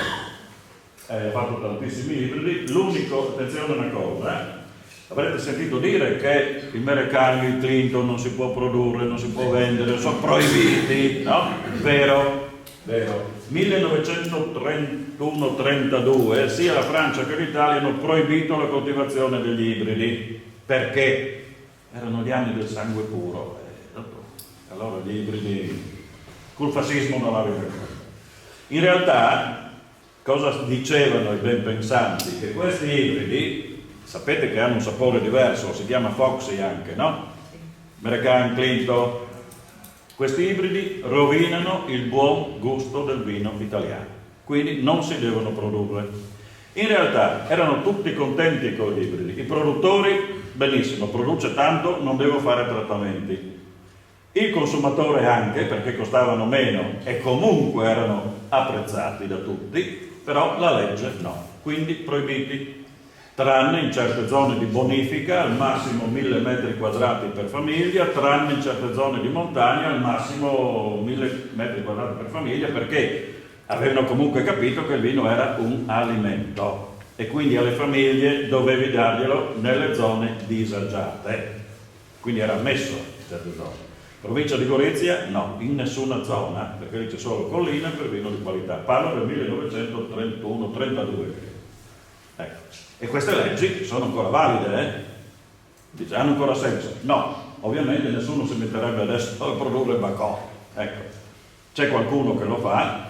ha fatto tantissimi ibridi. L'unico, attenzione a una cosa, avrete sentito dire che il Merecano, il Clinton non si può produrre, non si può vendere, sono proibiti, no? Vero? Vero. 1931-32 sia la Francia che l'Italia hanno proibito la coltivazione degli ibridi perché erano gli anni del sangue puro. Allora gli ibridi col fascismo non l'avevano. In realtà cosa dicevano i ben pensanti? Che questi ibridi, sapete che hanno un sapore diverso, si chiama Foxy anche, no? American, Clinton. Questi ibridi rovinano il buon gusto del vino italiano, quindi non si devono produrre. In realtà erano tutti contenti con gli ibridi, i produttori benissimo, produce tanto, non devo fare trattamenti. Il consumatore anche, perché costavano meno e comunque erano apprezzati da tutti, però la legge no, quindi proibiti. Tranne in certe zone di bonifica, al massimo 1000 metri quadrati per famiglia, tranne in certe zone di montagna, al massimo 1000 metri quadrati per famiglia, perché avevano comunque capito che il vino era un alimento e quindi alle famiglie dovevi darglielo nelle zone disagiate, quindi era ammesso in certe zone. Provincia di Gorizia no, in nessuna zona, perché lì c'è solo collina per vino di qualità. Parlo del 1931-32. Ecco. E queste leggi sono ancora valide, Dice, hanno ancora senso? No, ovviamente nessuno si metterebbe adesso a produrre Bacò. Ecco, c'è qualcuno che lo fa,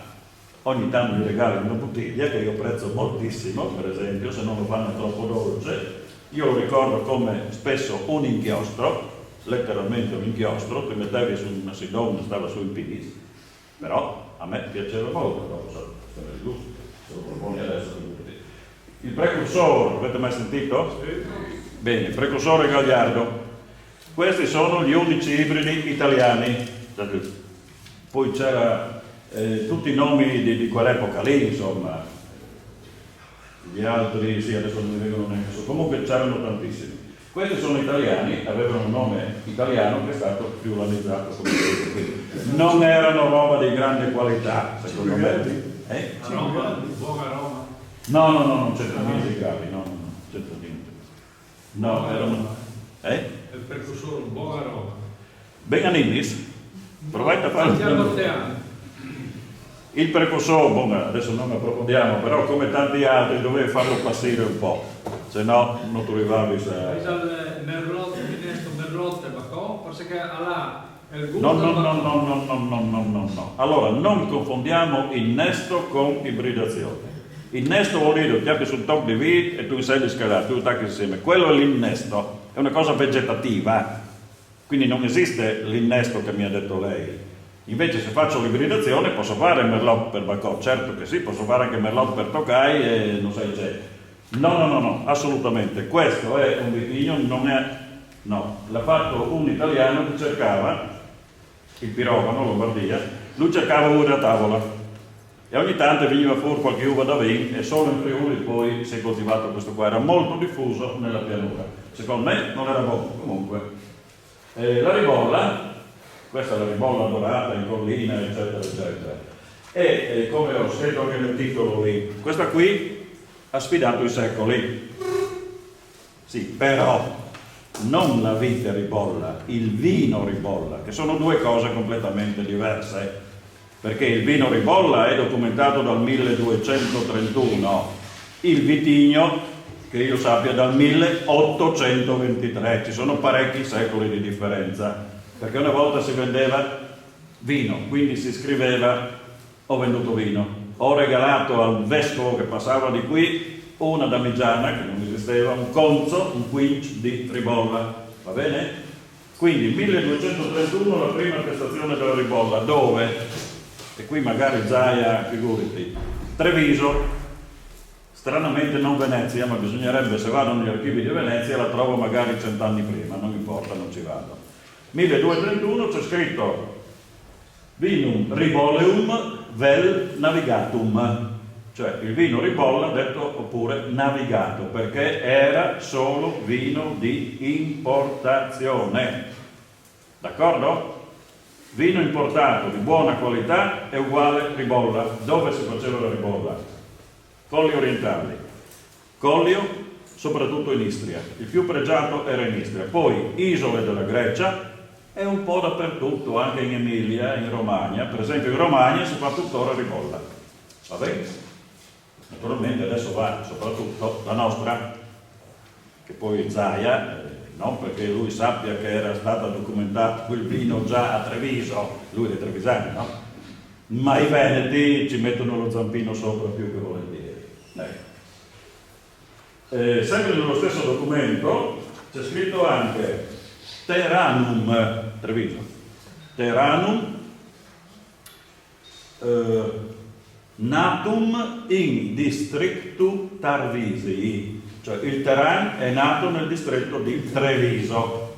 ogni tanto mi regala una bottiglia che io prezzo moltissimo, per esempio, se non lo fanno troppo dolce. Io lo ricordo come spesso un inchiostro, letteralmente un inchiostro, che mettevi su una sidona, stava sui pis, però a me piaceva molto, dopo se il gusto, se lo proponi adesso. Il precursore, avete mai sentito? Sì. Bene, il precursore Gagliardo. Questi sono gli unici ibridi italiani. Poi c'era tutti i nomi di quell'epoca lì, insomma. Gli altri, sì, adesso non mi vengono neanche su. Comunque c'erano tantissimi. Questi sono italiani, avevano un nome italiano che è stato friulanizzato come qui. Non erano roba di grande qualità, secondo me. Aroma, buona aroma. No, non c'entra niente i cavi, no, c'entra niente. No, erano... Il precursore, un buon aroma. Ben animis, provate a fare... Il precursore, adesso non approfondiamo, però come tanti altri dovevi farlo passare un po', se no non trovavi se... Merlot e Bacò, perché là è il gusto No. Allora, non confondiamo innesto con ibridazione. Innesto vuol dire che ti apri sul tocco di vite e tu sei scalato, tu attacchi insieme. Quello è l'innesto, è una cosa vegetativa. Quindi non esiste l'innesto che mi ha detto lei. Invece se faccio l'ibridazione posso fare Merlot per Bacot, certo che sì, posso fare anche Merlot per Tokai e non sai c'è. No, assolutamente. Questo è un vitigno, non è... No, l'ha fatto un italiano che cercava, il Pirovano, Lombardia, lui cercava uve da tavola e ogni tanto veniva fuori qualche uva da vin e solo in Friuli poi si è coltivato questo qua, era molto diffuso nella pianura. Secondo me non era buono, comunque. La ribolla, questa è la ribolla dorata in collina, eccetera, eccetera. E come ho scritto anche nel titolo lì, questa qui ha sfidato i secoli. Sì, però non la vite ribolla, il vino ribolla, che sono due cose completamente diverse, perché il vino ribolla è documentato dal 1231, il vitigno, che io sappia, dal 1823, ci sono parecchi secoli di differenza, perché una volta si vendeva vino, quindi si scriveva ho venduto vino, ho regalato al vescovo che passava di qui una damigiana, che non esisteva, un conzo, un quinch di ribolla, va bene? Quindi 1231 la prima attestazione della ribolla, dove? E qui magari Zaia, figurati, Treviso, stranamente non Venezia, ma bisognerebbe, se vado negli archivi di Venezia, la trovo magari 100 anni prima, non importa, non ci vado. 1231 c'è scritto Vinum ribolleum vel navigatum, cioè il vino ribolla detto oppure navigato, perché era solo vino di importazione, d'accordo? Vino importato di buona qualità è uguale ribolla. Dove si faceva la ribolla? Colli orientali, Collio soprattutto in Istria, il più pregiato era in Istria, poi isole della Grecia e un po' dappertutto, anche in Emilia, in Romagna, per esempio in Romagna si fa tuttora ribolla, va bene? Naturalmente adesso va soprattutto la nostra, che poi Zaia, non perché lui sappia che era stata documentata quel vino già a Treviso, lui è trevisano, no? Ma i veneti ci mettono lo zampino sopra più che volentieri. Sempre nello stesso documento c'è scritto anche Teranum, Treviso, Teranum natum in districtu Tarvisii, cioè il Teran è nato nel distretto di Treviso.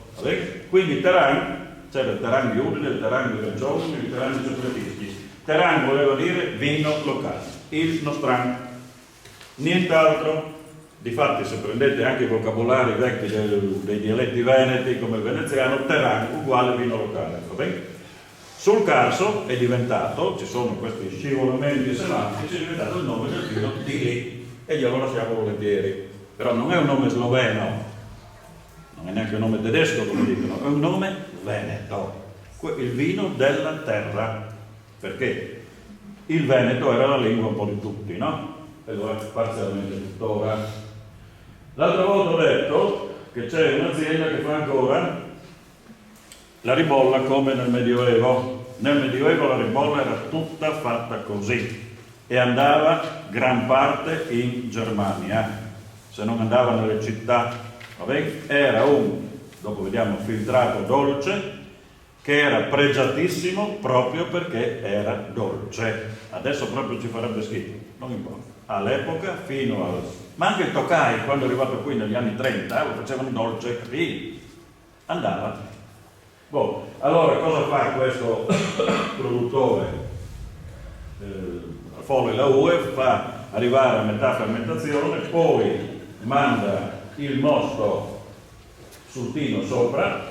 Quindi Teran, c'era il Teran di Udine, il Teran di Regione, il Teran di Cepretischi. Teran voleva dire vino locale, il nostran, nient'altro. Difatti se prendete anche i vocabolari vecchi dei dialetti veneti come il veneziano, Teran uguale vino locale, va bene? Sul Carso è diventato, ci sono questi scivolamenti semantici, è diventato il nome del vino di lì e glielo lasciamo volentieri. Però non è un nome sloveno, non è neanche un nome tedesco come dicono, è un nome veneto, il vino della terra, perché il veneto era la lingua un po' di tutti, no? E lo è parzialmente tuttora. L'altra volta ho detto che c'è un'azienda che fa ancora la ribolla come nel Medioevo. Nel Medioevo la ribolla era tutta fatta così e andava gran parte in Germania, se non andava nelle città, vabbè? Era dopo vediamo, filtrato dolce, che era pregiatissimo proprio perché era dolce. Adesso proprio ci farebbe schifo, non importa. All'epoca, fino al... ma anche il Tokai, quando è arrivato qui negli anni 30, lo facevano dolce, sì, andava. Boh, allora cosa fa questo produttore? Folle la UE, fa arrivare a metà fermentazione, poi manda il mosto sul tino sopra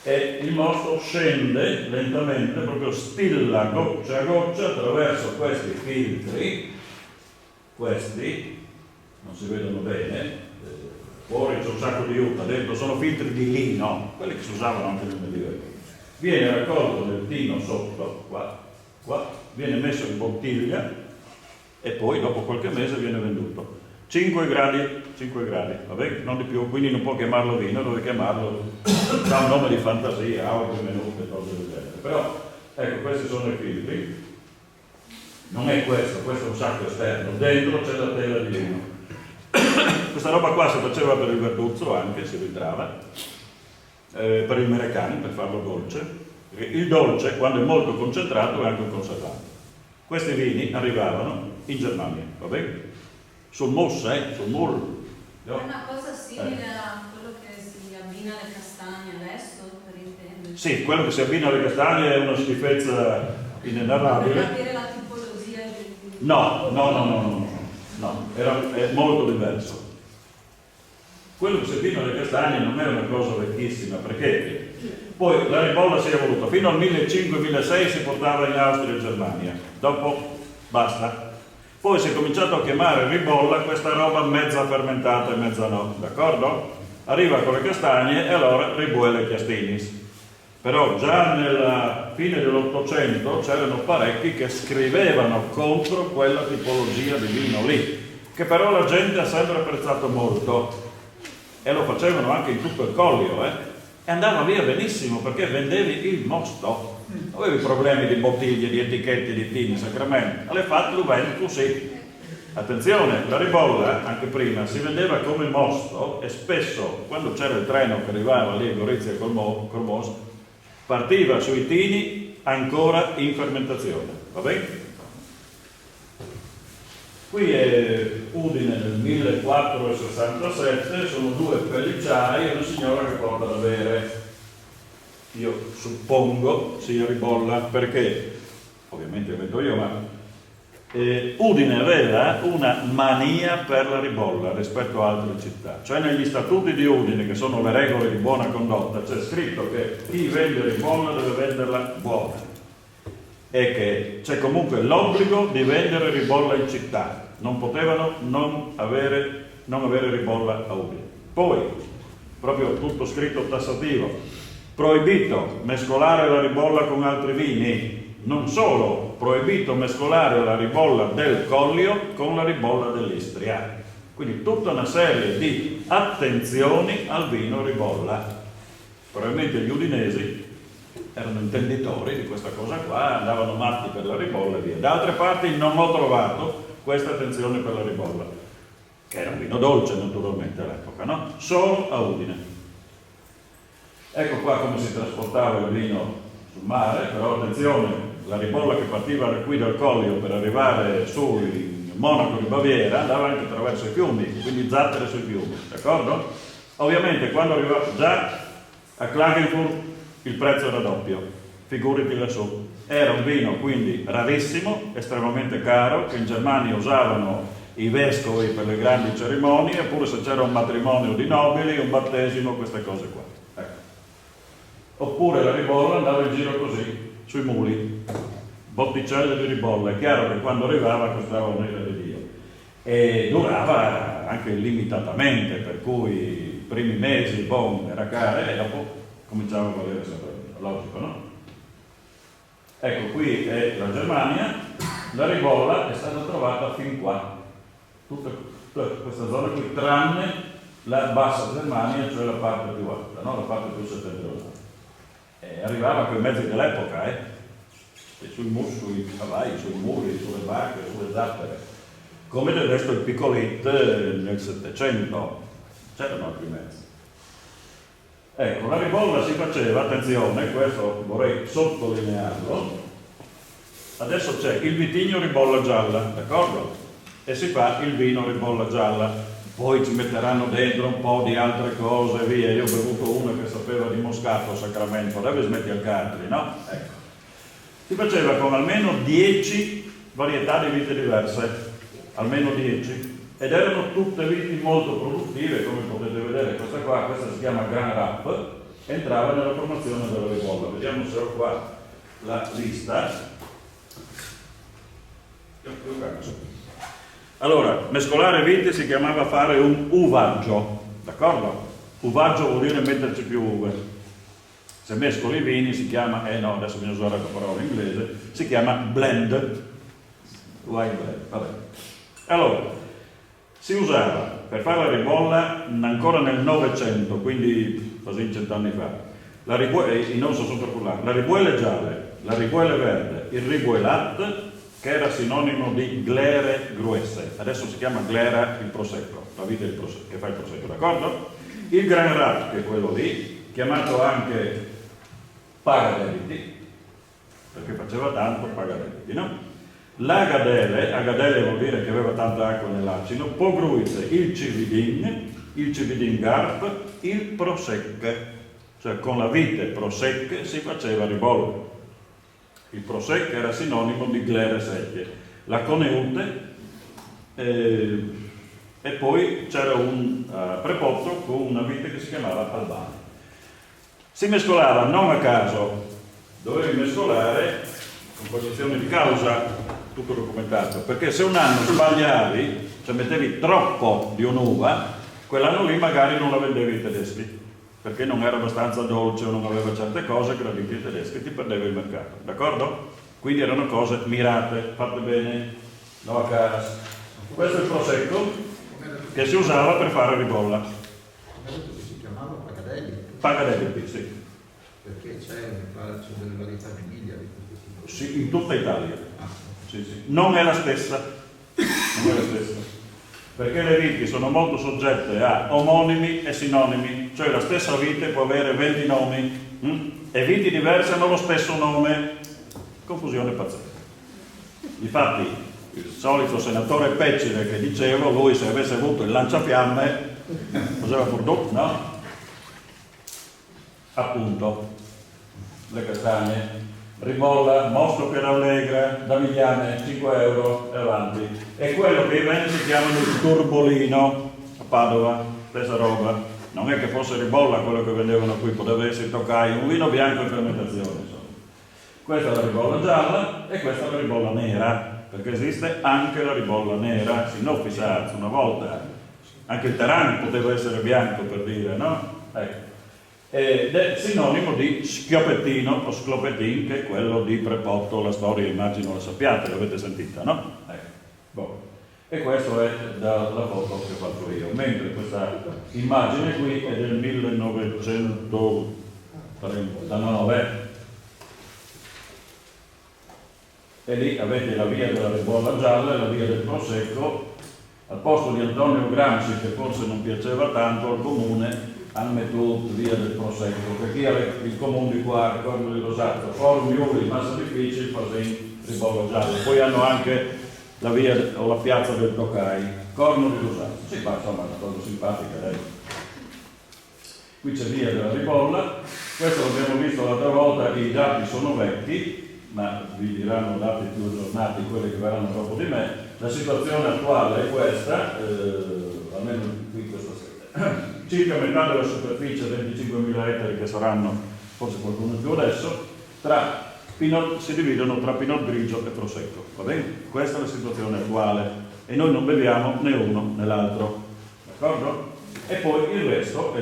e il mosto scende lentamente, proprio stilla goccia a goccia attraverso questi filtri, questi non si vedono bene, fuori c'è un sacco di uva, dentro sono filtri di lino, quelli che si usavano anche nel Medioevo. Viene raccolto nel tino sotto, qua, viene messo in bottiglia e poi dopo qualche mese viene venduto. 5 gradi, vabbè, non di più, quindi non può chiamarlo vino, deve chiamarlo, da un nome di fantasia, auto, menù, cose del genere. Però, ecco, questi sono i filtri. Non è questo è un sacco esterno, dentro c'è la tela di vino. Questa roba qua si faceva per il Verduzzo anche, si ritrava. per il Merecani, per farlo dolce. Il dolce, quando è molto concentrato, è anche un conservante. Questi vini arrivavano in Germania, va bene? Sul Mosse, sul Mur. È una cosa simile a quello che si abbina alle castagne adesso, per intendere. Sì, quello che si abbina alle castagne è una schifezza Per inenarrabile. capire la tipologia di... No, è molto diverso. Quello che si abbina alle castagne non è una cosa vecchissima, perché poi la ribolla si è evoluta. Fino al 1500-1600 si portava in Austria e Germania, dopo basta. Poi si è cominciato a chiamare ribolla questa roba mezza fermentata e mezza no, d'accordo? Arriva con le castagne e allora ribuele chiastinis. Però già nella fine dell'Ottocento c'erano parecchi che scrivevano contro quella tipologia di vino lì, che però la gente ha sempre apprezzato molto e lo facevano anche in tutto il Collio, e andava via benissimo perché vendevi il mosto, non avevi problemi di bottiglie, di etichette, di tini, sacramenti, alle fatte lo vendi così. Attenzione, la ribolla anche prima si vendeva come mosto e spesso quando c'era il treno che arrivava lì a Gorizia e Cormos partiva sui tini ancora in fermentazione, va bene? Qui è Udine del 1467, sono due pellicciai e una signora che porta da bere. Io suppongo sia ribolla perché, ovviamente vedo io, ma Udine aveva una mania per la ribolla rispetto a altre città. Cioè negli statuti di Udine, che sono le regole di buona condotta, c'è scritto che chi vende ribolla deve venderla buona e che c'è comunque l'obbligo di vendere ribolla in città. Non potevano non avere ribolla a Udine. Poi, proprio tutto scritto tassativo, proibito mescolare la ribolla con altri vini. Non solo, proibito mescolare la ribolla del Collio con la ribolla dell'Istria. Quindi tutta una serie di attenzioni al vino ribolla. Probabilmente gli udinesi erano intenditori di questa cosa qua, andavano matti per la ribolla e via. Da altre parti non ho trovato questa attenzione per la ribolla, che era un vino dolce naturalmente all'epoca, no? Solo a Udine. Ecco qua come si trasportava il vino sul mare, però attenzione, la ribolla che partiva qui dal Collio per arrivare su in Monaco di Baviera andava anche attraverso i fiumi, quindi zattere sui fiumi, d'accordo? Ovviamente quando arrivava già a Klagenfurt il prezzo era doppio, figurati lassù. Era un vino quindi rarissimo, estremamente caro, che in Germania usavano i vescovi per le grandi cerimonie, oppure se c'era un matrimonio di nobili, un battesimo, queste cose qua. Ecco. Oppure la ribolla andava in giro così, sui muli, botticelle di ribolla. È chiaro che quando arrivava costava un'ira di Dio e durava anche limitatamente, per cui i primi mesi era cara e dopo cominciava a valere sempre, logico, no? Ecco, qui è la Germania, la ribolla è stata trovata fin qua, tutta questa zona qui, tranne la bassa Germania, cioè la parte più alta, no? La parte più settentrionale. Arrivava a quei mezzi dell'epoca, sui cavalli, sui muri, sulle barche, sulle zattere, come del resto il Picolit nel Settecento, c'erano altri mezzi. Ecco, la ribolla si faceva, attenzione, questo vorrei sottolinearlo, adesso c'è il vitigno ribolla gialla, d'accordo? E si fa il vino ribolla gialla, poi ci metteranno dentro un po' di altre cose, via, io ho bevuto una che sapeva di moscato, sacramento, dove smetti al Carli, no? Ecco. Si faceva con almeno 10 varietà di vite diverse, almeno 10. Ed erano tutte viti molto produttive, come potete vedere questa si chiama Grand Rap, entrava nella formazione della ribolla. Vediamo se ho qua la lista. Allora, mescolare viti si chiamava fare un uvaggio, d'accordo? Uvaggio vuol dire metterci più uve. Se mescoli i vini si chiama, no, adesso bisogna usare la parola in inglese, si chiama blend. Wine blend, vabbè. Allora, si usava per fare la ribolla ancora nel Novecento, quindi quasi 100 anni fa. La ribuelle gialle, la ribuelle verde, il ribuelat, che era sinonimo di glere gruesse. Adesso si chiama glera il prosecco, la vite del prosecco, che fa il prosecco, d'accordo? Il Grand Rat, che è quello lì, chiamato anche pagadebiti, perché faceva tanto pagadebiti, no? L'agadele vuol dire che aveva tanta acqua nell'acino, pogruize, il cividin garp, il prosecche, cioè con la vite prosecche si faceva ribollo. Il prosecche era sinonimo di glere secche, la coneute e poi c'era un prepotto con una vite che si chiamava albano. Si mescolava non a caso, dovevi mescolare con cognizione di causa, tutto documentato, perché se un anno sbagliavi, cioè mettevi troppo di un'uva, quell'anno lì magari non la vendevi ai tedeschi, perché non era abbastanza dolce o non aveva certe cose che la vendevi ai tedeschi, ti perdevi il mercato, d'accordo? Quindi erano cose mirate, fatte bene, no a caso. Questo è il prosecco che si usava per fare ribolla. Si chiamava Pagadelli. Pagadebiti, sì. Perché c'è delle varietà di biglia di questo tipo. Sì, in tutta Italia. Sì. Non è la stessa, perché le viti sono molto soggette a omonimi e sinonimi, cioè la stessa vite può avere 20 nomi e viti diverse hanno lo stesso nome, confusione pazzesca. Infatti il solito senatore Peccire che dicevo, lui se avesse avuto il lanciafiamme faceva prodotto, no? Appunto, le castagne. Ribolla, mosto per allegra, da Migliane, 5 euro e avanti. E quello che i veneti chiamano il turbolino a Padova, stessa roba. Non è che fosse ribolla quello che vendevano qui, poteva essere toccai, un vino bianco in fermentazione. Insomma. Questa è la ribolla gialla e questa è la ribolla nera, perché esiste anche la ribolla nera, sinofisarz, una volta. Anche il Teran poteva essere bianco, per dire, no? Ecco. Ed è sinonimo di schioppettino o sclopettin, che è quello di Prepotto, la storia immagino la sappiate, l'avete sentita, no? Ecco. Boh. E questo è dalla foto che ho fatto io, mentre questa immagine qui è del 1939 e lì avete la via della ribolla gialla e la via del prosecco. Al posto di Antonio Gramsci, che forse non piaceva tanto al comune, hanno messo via del prosecco, perché il comune di qua, Corno di Rosato, Formiuli, Massa Difficile, Fasin, ribolla gialla. Poi hanno anche la via o la piazza del Toccai, Corno di Rosato. Sì, ma insomma è una cosa simpatica, dai. Qui c'è via della ribolla, questo l'abbiamo visto l'altra volta, i dati sono vecchi, ma vi diranno dati più aggiornati quelli che verranno dopo di me. La situazione attuale è questa, almeno qui questa sera. Circa metà della superficie, 25.000 ettari che saranno, forse qualcuno più adesso, si dividono tra Pinot Grigio e Prosecco, va bene? Questa è la situazione attuale e noi non beviamo né uno né l'altro, d'accordo? E poi il resto,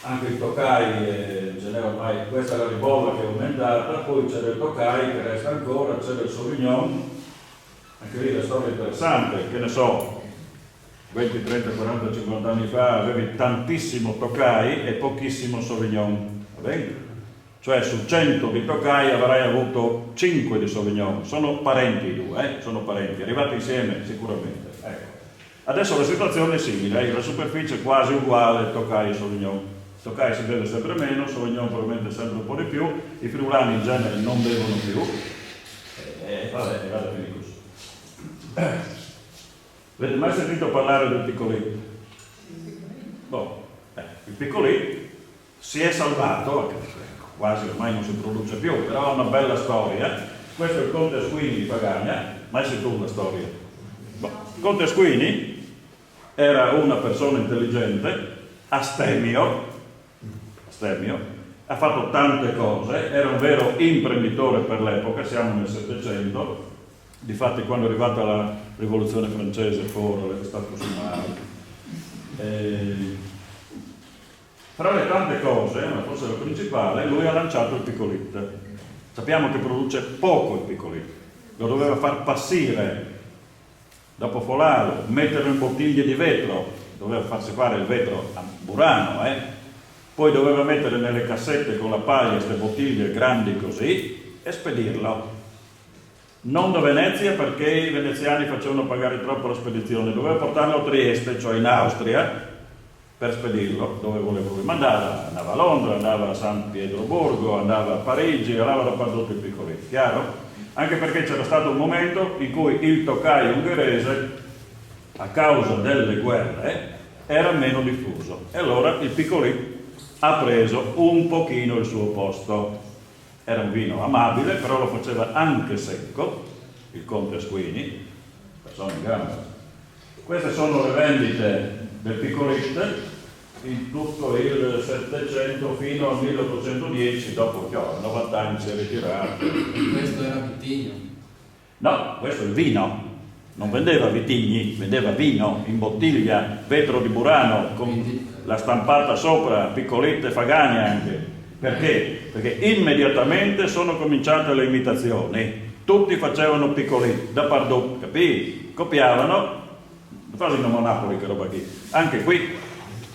anche il Toccai in genere ormai, questa è la ribolla che è aumentata, poi c'è del Toccai che resta ancora, c'è del Sauvignon, anche lì la storia è interessante, che ne so, 20, 30, 40, 50 anni fa avevi tantissimo Toccai e pochissimo Sauvignon, va bene? Cioè su 100 di Toccai avrai avuto 5 di Sauvignon, sono parenti i due, sono parenti, arrivati insieme sicuramente. Ecco. Adesso la situazione è simile, la superficie è quasi uguale Toccai e Sauvignon. Toccai si beve sempre meno, Sauvignon probabilmente sempre un po' di più, i friulani in genere non bevono più, e vabbè, vado a finire così. Avete mai sentito parlare del Piccolì? Boh, il Piccolì si è salvato, quasi ormai non si produce più, però ha una bella storia. Questo è il Conte Asquini di Pagagna, mai sentito una storia? Boh. Conte Asquini era una persona intelligente, astemio, ha fatto tante cose, era un vero imprenditore per l'epoca, siamo nel Settecento. Difatti quando è arrivata la rivoluzione francese è stato così male. Fra le tante cose, ma forse la principale, lui ha lanciato il Piccolit. Sappiamo che produce poco il Piccolit, lo doveva far passire, dopo folarlo, metterlo in bottiglie di vetro, doveva farsi fare il vetro a Burano, poi doveva mettere nelle cassette con la paglia queste bottiglie grandi così e spedirlo. Non da Venezia perché i veneziani facevano pagare troppo la spedizione, doveva portarlo a Trieste, cioè in Austria, per spedirlo dove voleva lui. Ma andava a Londra, andava a San Pietroburgo, andava a Parigi, andava dappertutto il Piccolito, chiaro? Anche perché c'era stato un momento in cui il tokai ungherese, a causa delle guerre, era meno diffuso. E allora il Piccolito ha preso un pochino il suo posto. Era un vino amabile, però lo faceva anche secco, il Conte Asquini, persona in gamba. Queste sono le vendite del Piccolito in tutto il 700 fino al 1810, dopo che a 90 anni si è ritirato. Questo era Vitigno. No, questo è il vino. Non vendeva vitigni, vendeva vino in bottiglia, vetro di Burano, con la stampata sopra, Piccolito e Fagani anche. Perché? Perché immediatamente sono cominciate le imitazioni. Tutti facevano Piccolito, da Pardot, capì? Copiavano, quasi come a Napoli che roba qui. Anche qui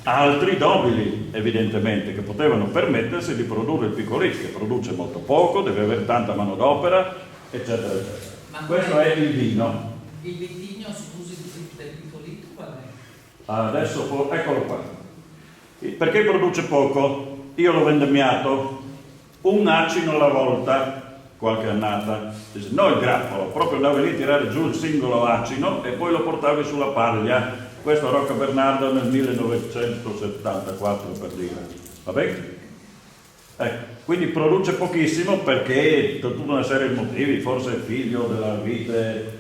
altri nobili, evidentemente, che potevano permettersi di produrre il Piccolito, che produce molto poco, deve avere tanta manodopera, eccetera, eccetera. Ma Questo è il vino. Il Vitigno, scusi, del Piccolito qual è? Adesso, eccolo qua. Perché produce poco? Io l'ho vendemmiato un acino alla volta, qualche annata. No, il grappolo, proprio andavi lì a tirare giù il singolo acino e poi lo portavi sulla paglia. Questo a Rocca Bernardo nel 1974, per dire. Va bene? Ecco, quindi produce pochissimo perché per tutta una serie di motivi, forse è figlio della vite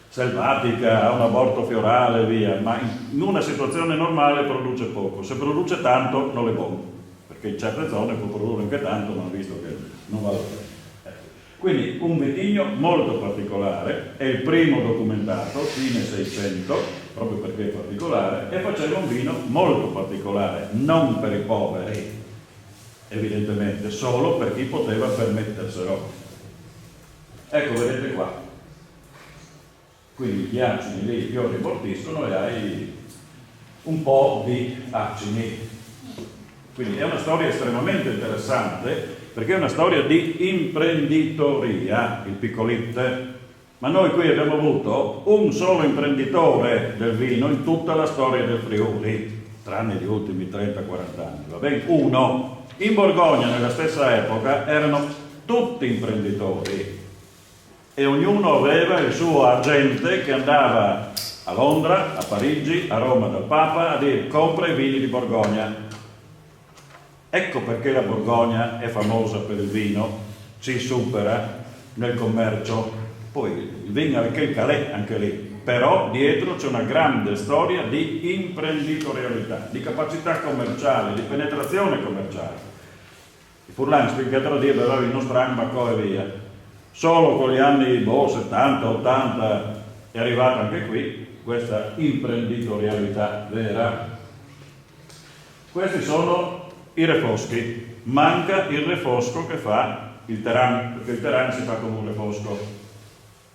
selvatica, ha un aborto fiorale, via, ma in una situazione normale produce poco. Se produce tanto non è buono, perché in certe zone può produrre anche tanto, ma visto che non vale bene. Quindi un vitigno molto particolare, è il primo documentato, fine 600, proprio perché è particolare, e faceva un vino molto particolare, non per i poveri, evidentemente, solo per chi poteva permetterselo. Ecco, vedete qua. Quindi gli acini lì, i fiori mortiscono e hai un po' di acini. Quindi è una storia estremamente interessante, perché è una storia di imprenditoria, il Piccolito. Ma noi qui abbiamo avuto un solo imprenditore del vino in tutta la storia del Friuli, tranne gli ultimi 30-40 anni, va bene? Uno. In Borgogna, nella stessa epoca, erano tutti imprenditori e ognuno aveva il suo agente che andava a Londra, a Parigi, a Roma dal Papa a dire compra i vini di Borgogna. Ecco perché la Borgogna è famosa per il vino, ci supera nel commercio, poi il vino anche il Calais, anche lì, però dietro c'è una grande storia di imprenditorialità, di capacità commerciale, di penetrazione commerciale. I Furlan spicchiato a dire aveva il nostro Ambacco e via. Solo con gli anni 70, 80 è arrivata anche qui questa imprenditorialità vera. Questi sono i refoschi. Manca il refosco che fa il Teran, perché il Teran si fa come un refosco.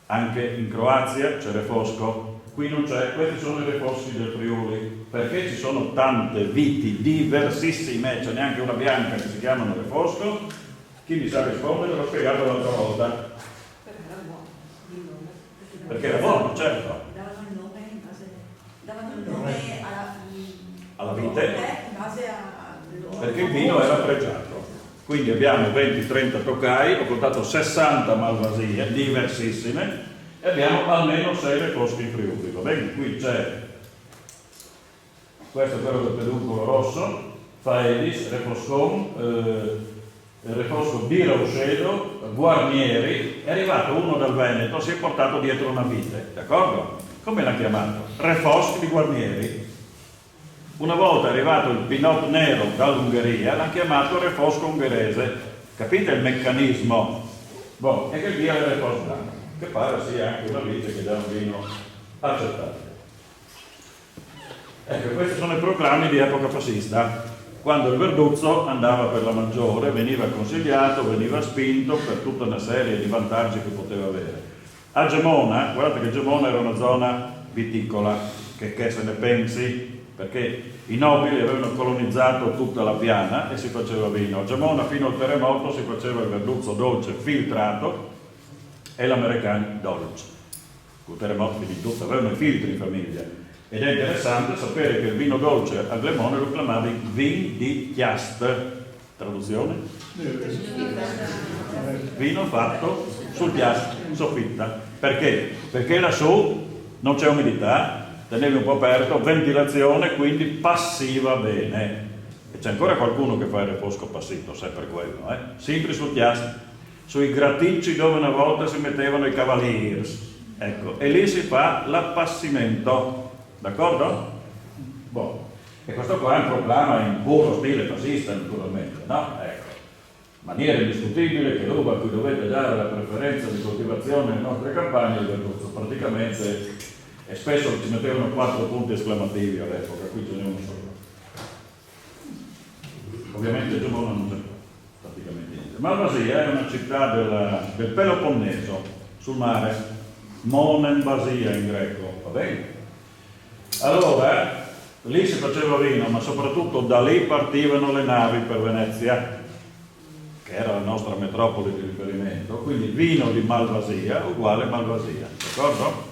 Anche in Croazia c'è refosco, qui non c'è. Questi sono i refoschi del Friuli, perché ci sono tante viti diversissime, c'è neanche una bianca che si chiamano refosco. Chi mi sa rispondere l'ho spiegato l'altra volta. Perché era buono, certo. Davano il nome Alla vite, in base a... perché il vino era pregiato. Quindi abbiamo 20-30 toccai, ho contato 60 malvasie diversissime e abbiamo almeno 6 refoschi in Friuli. Va bene? Qui c'è, questo è quello del peduncolo rosso, Faedis, Refoscon, refosco di Rauscedo, Guarnieri, è arrivato uno dal Veneto, si è portato dietro una vite, d'accordo? Come l'ha chiamato? Refosco di Guarnieri. Una volta è arrivato il Pinot Nero dall'Ungheria, l'ha chiamato refosco ungherese. Capite il meccanismo? Boh, e che via il refosco blanco, che pare sia anche una vite che dà un vino accettabile. Ecco, questi sono i proclami di epoca fascista. Quando il Verduzzo andava per la maggiore, veniva consigliato, veniva spinto per tutta una serie di vantaggi che poteva avere. A Gemona, guardate che Gemona era una zona viticola, che se ne pensi, perché i nobili avevano colonizzato tutta la piana e si faceva vino. A Gemona fino al terremoto si faceva il Verduzzo dolce filtrato e l'americano dolce. Con il terremoto di tutto, avevano i filtri in famiglia. Ed è interessante sapere che il vino dolce a Glemone lo chiamavi vin di chiast, traduzione? Vino fatto sul chiast, soffitta. Perché? Perché lassù non c'è umidità, tenevi un po' aperto, ventilazione, quindi passiva bene. E c'è ancora qualcuno che fa il refosco passito, sempre quello, sempre sul chiast, sui graticci dove una volta si mettevano i cavaliers, ecco, e lì si fa l'appassimento. D'accordo? Boh. E questo qua è un proclama in puro stile fascista, naturalmente, no? Ecco. Maniera indiscutibile che l'uva a cui dovete dare la preferenza di coltivazione nelle nostre campagne è il Verduzzo. Praticamente, e spesso ci mettevano 4 punti esclamativi all'epoca, qui ce n'è uno solo. Ovviamente Gemona non c'è praticamente niente. Malvasia è una città del Peloponneso, sul mare, Monemvasia in greco, va bene? Allora, lì si faceva vino, ma soprattutto da lì partivano le navi per Venezia, che era la nostra metropoli di riferimento, quindi vino di Malvasia uguale Malvasia, d'accordo?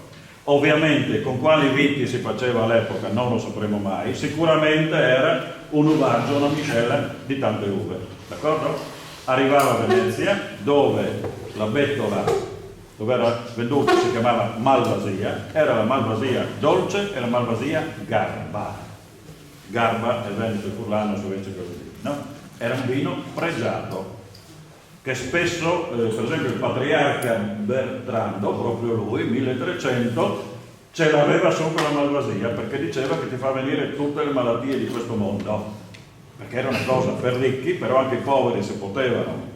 Ovviamente con quali viti si faceva all'epoca non lo sapremo mai, sicuramente era un uvaggio, una miscela di tante uve, d'accordo? Arrivava a Venezia, dove la bettola dove era venduto si chiamava Malvasia, era la Malvasia dolce e la Malvasia garba. Garba è Veneto e Furlano, se invece così, no? Era un vino pregiato, che spesso, per esempio il patriarca Bertrando, proprio lui, 1300, ce l'aveva su con la Malvasia, perché diceva che ti fa venire tutte le malattie di questo mondo, perché era una cosa per ricchi, però anche i poveri se potevano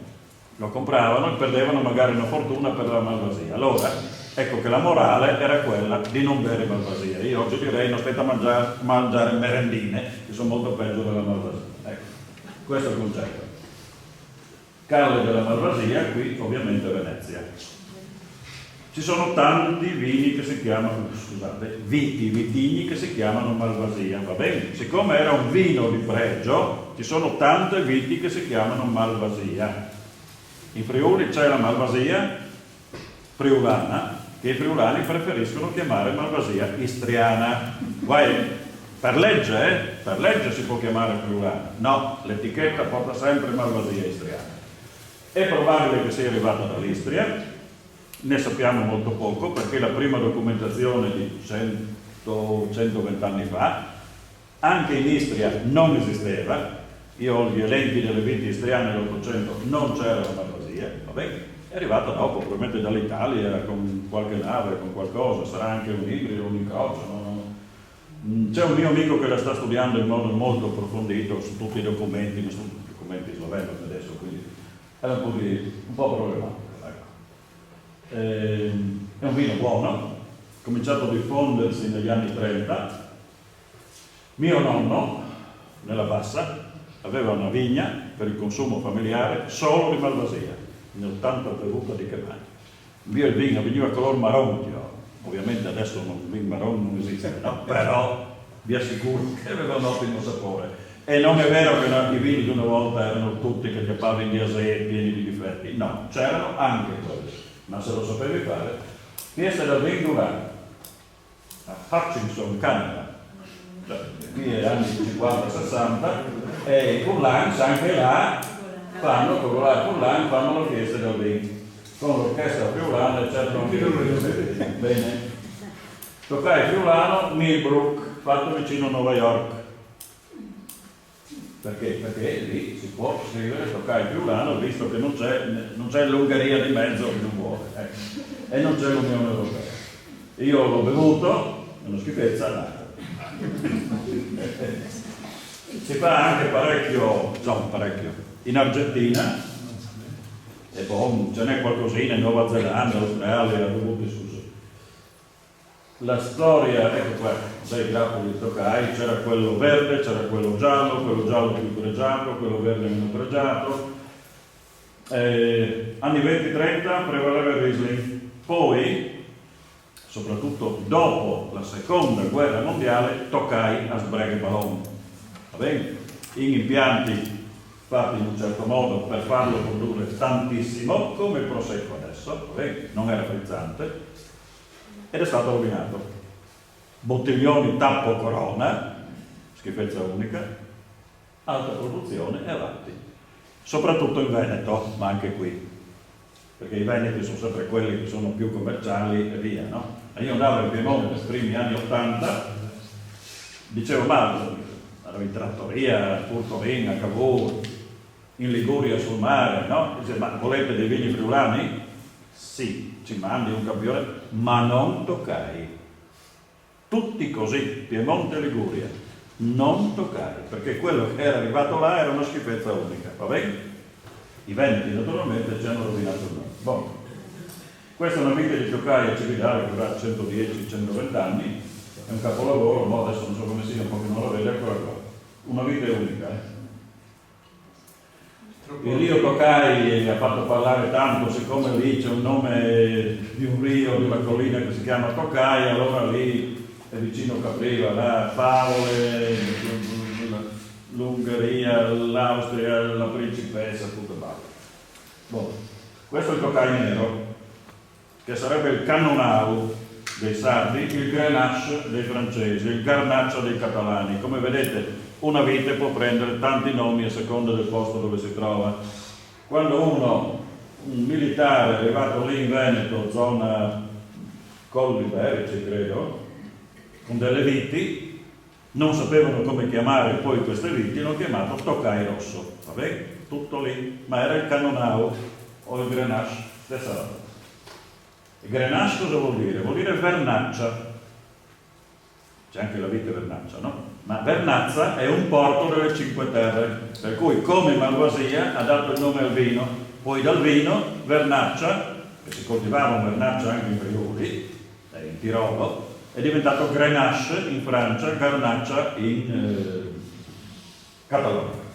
lo compravano e perdevano magari una fortuna per la Malvasia. Allora, ecco che la morale era quella di non bere Malvasia. Io oggi direi non state a mangiare merendine, che sono molto peggio della Malvasia. Ecco, questo è il concetto. Calle della Malvasia, qui ovviamente Venezia. Ci sono tanti vini che si chiamano, scusate, vitigni che si chiamano Malvasia, va bene? Siccome era un vino di pregio, ci sono tante viti che si chiamano Malvasia. In Friuli c'è la Malvasia friulana, che i friulani preferiscono chiamare Malvasia istriana. Guai, per legge si può chiamare friulana. No, l'etichetta porta sempre Malvasia istriana. È probabile che sia arrivata dall'Istria, ne sappiamo molto poco, perché la prima documentazione di 100-120 anni fa, anche in Istria non esisteva. Io ho gli elenchi delle viti istriane dell'Ottocento, non c'era la Malvasia, va bene? È arrivata dopo, probabilmente dall'Italia, con qualche nave, con qualcosa, sarà anche un ibrido, un incrocio. No? C'è un mio amico che la sta studiando in modo molto approfondito su tutti i documenti, ma sono documenti sloveni adesso, quindi è un po' problematico. Ecco. È un vino buono, cominciato a diffondersi negli anni 30. Mio nonno, nella Bassa, aveva una vigna per il consumo familiare solo di Malvasia, in 80 bevuta di Chemagna. Il vino veniva color marrocchio, ovviamente adesso il vino marrone non esiste, no? Però vi assicuro che aveva un ottimo sapore. E non è vero che i vini di una volta erano tutti che chiappavano in diasè pieni di difetti, no, c'erano anche quelli, ma se lo sapevi fare. Fiesta del Vin Durant a Hutchinson, Canada. Qui è anni 50-60 e i Furlans anche là fanno la fiesta del vino con l'orchestra friulana e certo anche bene. Toccai friulano Millbrook, fatto vicino a New York. Perché lì si può scrivere toccai friulano, visto che non c'è l'Ungheria di mezzo che non vuole, ecco. E non c'è l'Unione Europea. Io l'ho bevuto, è una schifezza, si fa anche parecchio in Argentina e poi ce n'è qualcosina in Nuova Zelanda, Australia, dovuti su. La storia, ecco qua, dei grappoli di Tokai, c'era quello verde, c'era quello giallo più pregiato, quello verde meno pregiato. Anni 20-30 prevaleva il Riesling, poi soprattutto dopo la seconda guerra mondiale, Tokai a Sbrega e Ballon, va bene? In impianti fatti in un certo modo per farlo produrre tantissimo, come il Prosecco adesso, va bene? Non era frizzante, ed è stato rovinato. bottiglioni tappo corona, schifezza unica, alta produzione e avanti. Soprattutto in Veneto, ma anche qui, perché i veneti sono sempre quelli che sono più commerciali e via, no? E io andavo in Piemonte nei primi anni 80, dicevo, ma ero in trattoria, Turcolin, a Cavour, in Liguria sul mare, no? Dice, ma volete dei vini friulani? Sì, ci mandi un campione, ma non Tokai. Tutti così, Piemonte e Liguria, non Tokai, perché quello che era arrivato là era una schifezza unica, va bene? I veneti naturalmente ci hanno rovinato il nome. Bon. Questa è una vite di Tokai a Cividale che avrà 110-120 anni, è un capolavoro, no? Adesso non so come sia, un po' che non la vede, eccola qua. Una vite unica, Il Rio Tokai ha fatto parlare tanto, siccome lì c'è un nome di un rio, di una collina che si chiama Tokai, allora lì è vicino Capriva, là, Favole, l'Ungheria, l'Austria, la Principessa, tutto balle. Boh. Questo è il Tokai nero, che sarebbe il Cannonau dei sardi, il Grenache dei francesi, il Garnacha dei catalani. Come vedete, una vite può prendere tanti nomi a seconda del posto dove si trova. Quando un militare è arrivato lì in Veneto, zona Colli Iberici credo, con delle viti, non sapevano come chiamare poi queste viti, l'hanno chiamato Tokai rosso, va bene? Tutto lì, ma era il Cannonau o il Grenache, stessa roba. Il Grenache cosa vuol dire? Vuol dire vernaccia. C'è anche la vite vernaccia, no? Ma Vernazza è un porto delle Cinque Terre, per cui come Malvasia ha dato il nome al vino, poi dal vino Vernaccia, che si coltivava un Vernaccia anche in Friuli, in Tirolo, è diventato Grenache in Francia, Garnacha in Catalogna.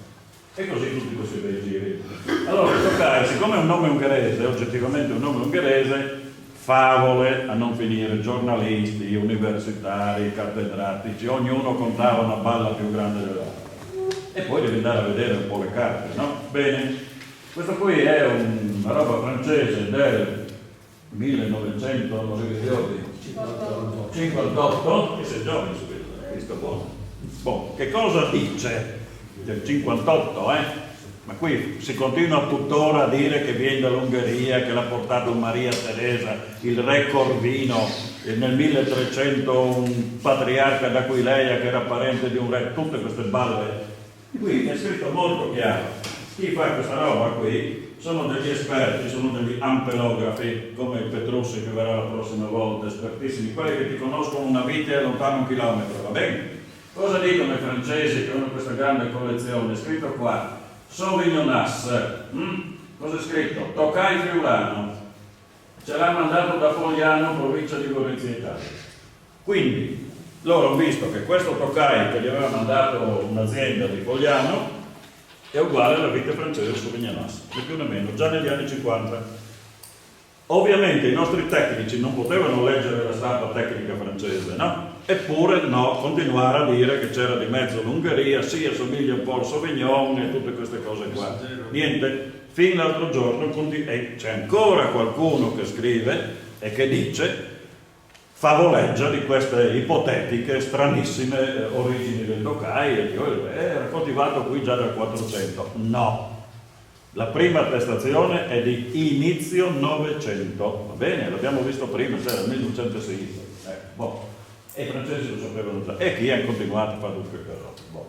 E così tutti questi bei giri. Allora, Tokai, siccome è un nome ungherese, oggettivamente un nome ungherese, favole a non finire, giornalisti, universitari, cattedratici, ognuno contava una balla più grande dell'altra. E poi devi andare a vedere un po' le carte, no? Bene, questo qui è una roba francese del 1900, non so che ricordi, 58, e sei giovane subito, questo buono. Boh, che cosa dice del 58, Ma qui si continua tuttora a dire che viene dall'Ungheria, che l'ha portato Maria Teresa, il re Corvino, e nel 1300 un patriarca d'Aquileia che era parente di un re, tutte queste balle. Qui è scritto molto chiaro. Chi fa questa roba qui sono degli esperti, sono degli ampelografi, come il Petrussi che verrà la prossima volta, espertissimi, quelli che ti conoscono una vita e lontano un chilometro, va bene? Cosa dicono i francesi che hanno questa grande collezione? È scritto qua. Sauvignonas, cosa è scritto? Tokai friulano, ce l'ha mandato da Fogliano, provincia di Gorizia, Italia. Quindi loro hanno visto che questo Tokai che gli aveva mandato un'azienda di Fogliano è uguale alla vite francese Sauvignonas, né più né meno, già negli anni 50. Ovviamente i nostri tecnici non potevano leggere la stampa tecnica francese, no? Eppure no, continuare a dire che c'era di mezzo l'Ungheria, sì, assomiglia un po' al Sauvignon e tutte queste cose qua. Niente, fin l'altro giorno c'è ancora qualcuno che scrive e che dice, favoleggia di queste ipotetiche, stranissime origini del Tokai e era coltivato qui già dal 400. No. La prima attestazione è di inizio Novecento, va bene? L'abbiamo visto prima, c'era il 1206. Boh. E i francesi lo sapevano già, e chi ha continuato a fare tutte queste cose. Boh.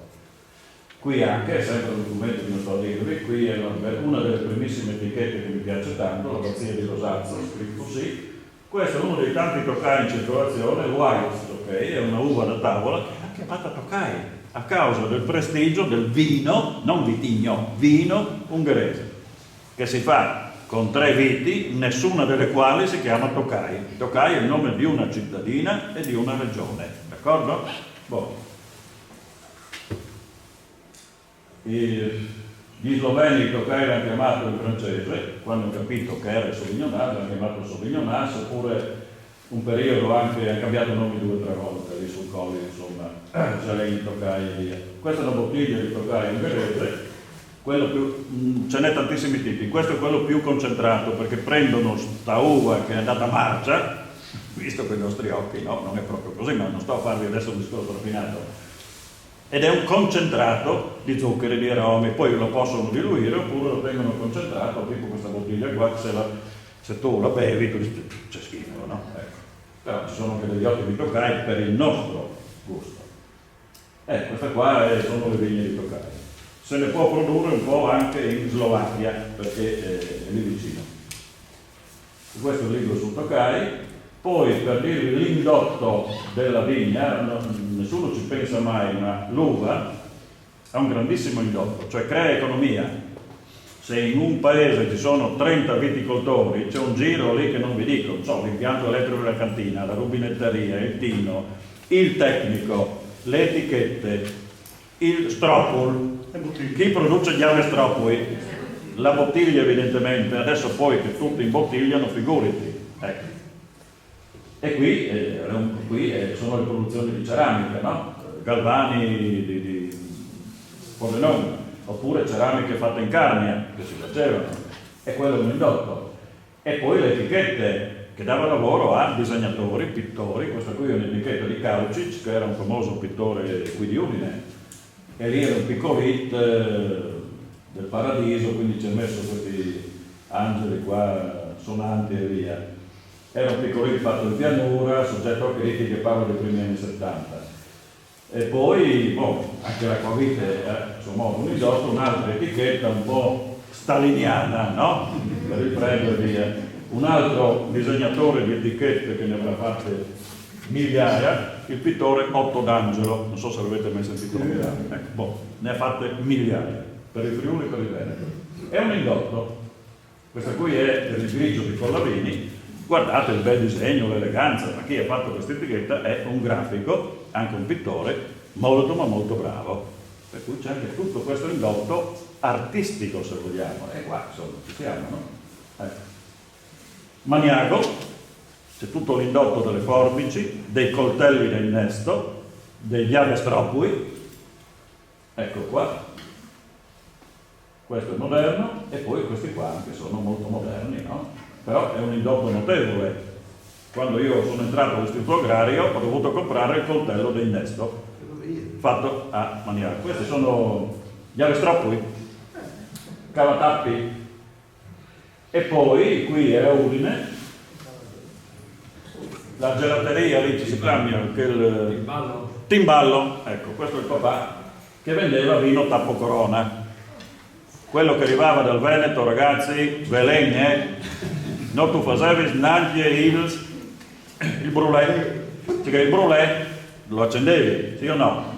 Qui anche, sempre un documento che non sto a dirvi, qui è una delle primissime etichette che mi piace tanto, l'abbazia di Rosazzo, scritto così. Questo è uno dei tanti Tokai in circolazione, White, ok? È una uva da tavola che è chiamata Tokai, a causa del prestigio del vino, non vitigno, vino ungherese, che si fa con 3 viti, nessuna delle quali si chiama Tokai. Tokai è il nome di una cittadina e di una regione, d'accordo? Boh. Gli sloveni Tokai l'hanno chiamato in francese, quando hanno capito che era il Sauvignonas, l'hanno chiamato Sauvignonas, oppure un periodo anche, hanno cambiato nomi 2 o 3 volte lì sul Colli, insomma, Jalei Tokai e via. Questa è una bottiglia di Tokai ungherese. Quello più, ce n'è tantissimi tipi, questo è quello più concentrato perché prendono sta uva che è andata marcia, visto con i nostri occhi, no, non è proprio così, ma non sto a farvi adesso un discorso raffinato. Ed è un concentrato di zuccheri, di aromi, poi lo possono diluire oppure lo tengono concentrato, tipo questa bottiglia qua, se tu la bevi tu dici c'è schifo, no? Ecco. Però ci sono anche degli ottimi Tokai per il nostro gusto. Questa qua sono le vigne di Tokai. Se ne può produrre un po' anche in Slovacchia, perché è lì vicino. Questo è il libro sul Tokai. Poi, per dirvi l'indotto della vigna, nessuno ci pensa mai, ma l'uva ha un grandissimo indotto, cioè crea economia. Se in un paese ci sono 30 viticoltori, c'è un giro lì che non vi dico, l'impianto elettrico della cantina, la rubinetteria, il tino, il tecnico, le etichette, il stropul, chi produce gli avestropui, la bottiglia evidentemente, adesso poi che tutti imbottigliano, figurati. Ecco. E qui sono le produzioni di ceramica, no? Galvani di Pordenone, oppure ceramiche fatte in Carnia, che si facevano, e quello è un indotto. E poi le etichette che davano lavoro a disegnatori, pittori. Questa qui è un'etichetta di Kaučić, che era un famoso pittore qui di Udine, e lì era un piccolit del paradiso, quindi ci ha messo questi angeli qua sonanti e via. Era un piccolit fatto in pianura, soggetto a critiche, parlo dei primi anni 70. E poi, anche l'acquavite è a suo modo un indotto, un'altra etichetta un po' staliniana, no? Per il prego e via. Un altro disegnatore di etichette che ne avrà fatte migliaia, il pittore Otto D'Angelo, non so se l'avete mai sentito nominare, ne ha fatte migliaia, per il Friuli e per il Veneto. È un indotto, questa qui è per il grigio di Collavini. Guardate il bel disegno, l'eleganza, ma chi ha fatto questa etichetta è un grafico, anche un pittore, molto ma molto bravo. Per cui c'è anche tutto questo indotto artistico, se vogliamo. E qua, insomma, ci siamo, no? Maniago, c'è tutto l'indotto delle forbici, dei coltelli da innesto, degli avestropui. Ecco qua. Questo è moderno, e poi questi qua anche sono molto moderni, no? Però è un indotto notevole. Quando io sono entrato all'istituto agrario ho dovuto comprare il coltello da innesto fatto a Maniago. Questi sono gli avestropui, cavatappi. E poi qui è a Udine la gelateria, lì ci si cambia anche il Timballo. Ecco, questo è il papà che vendeva vino Tappo Corona, quello che arrivava dal Veneto, ragazzi, Velen, no, tu facevi neanche il brulè, cioè il brulè lo accendevi, sì o no?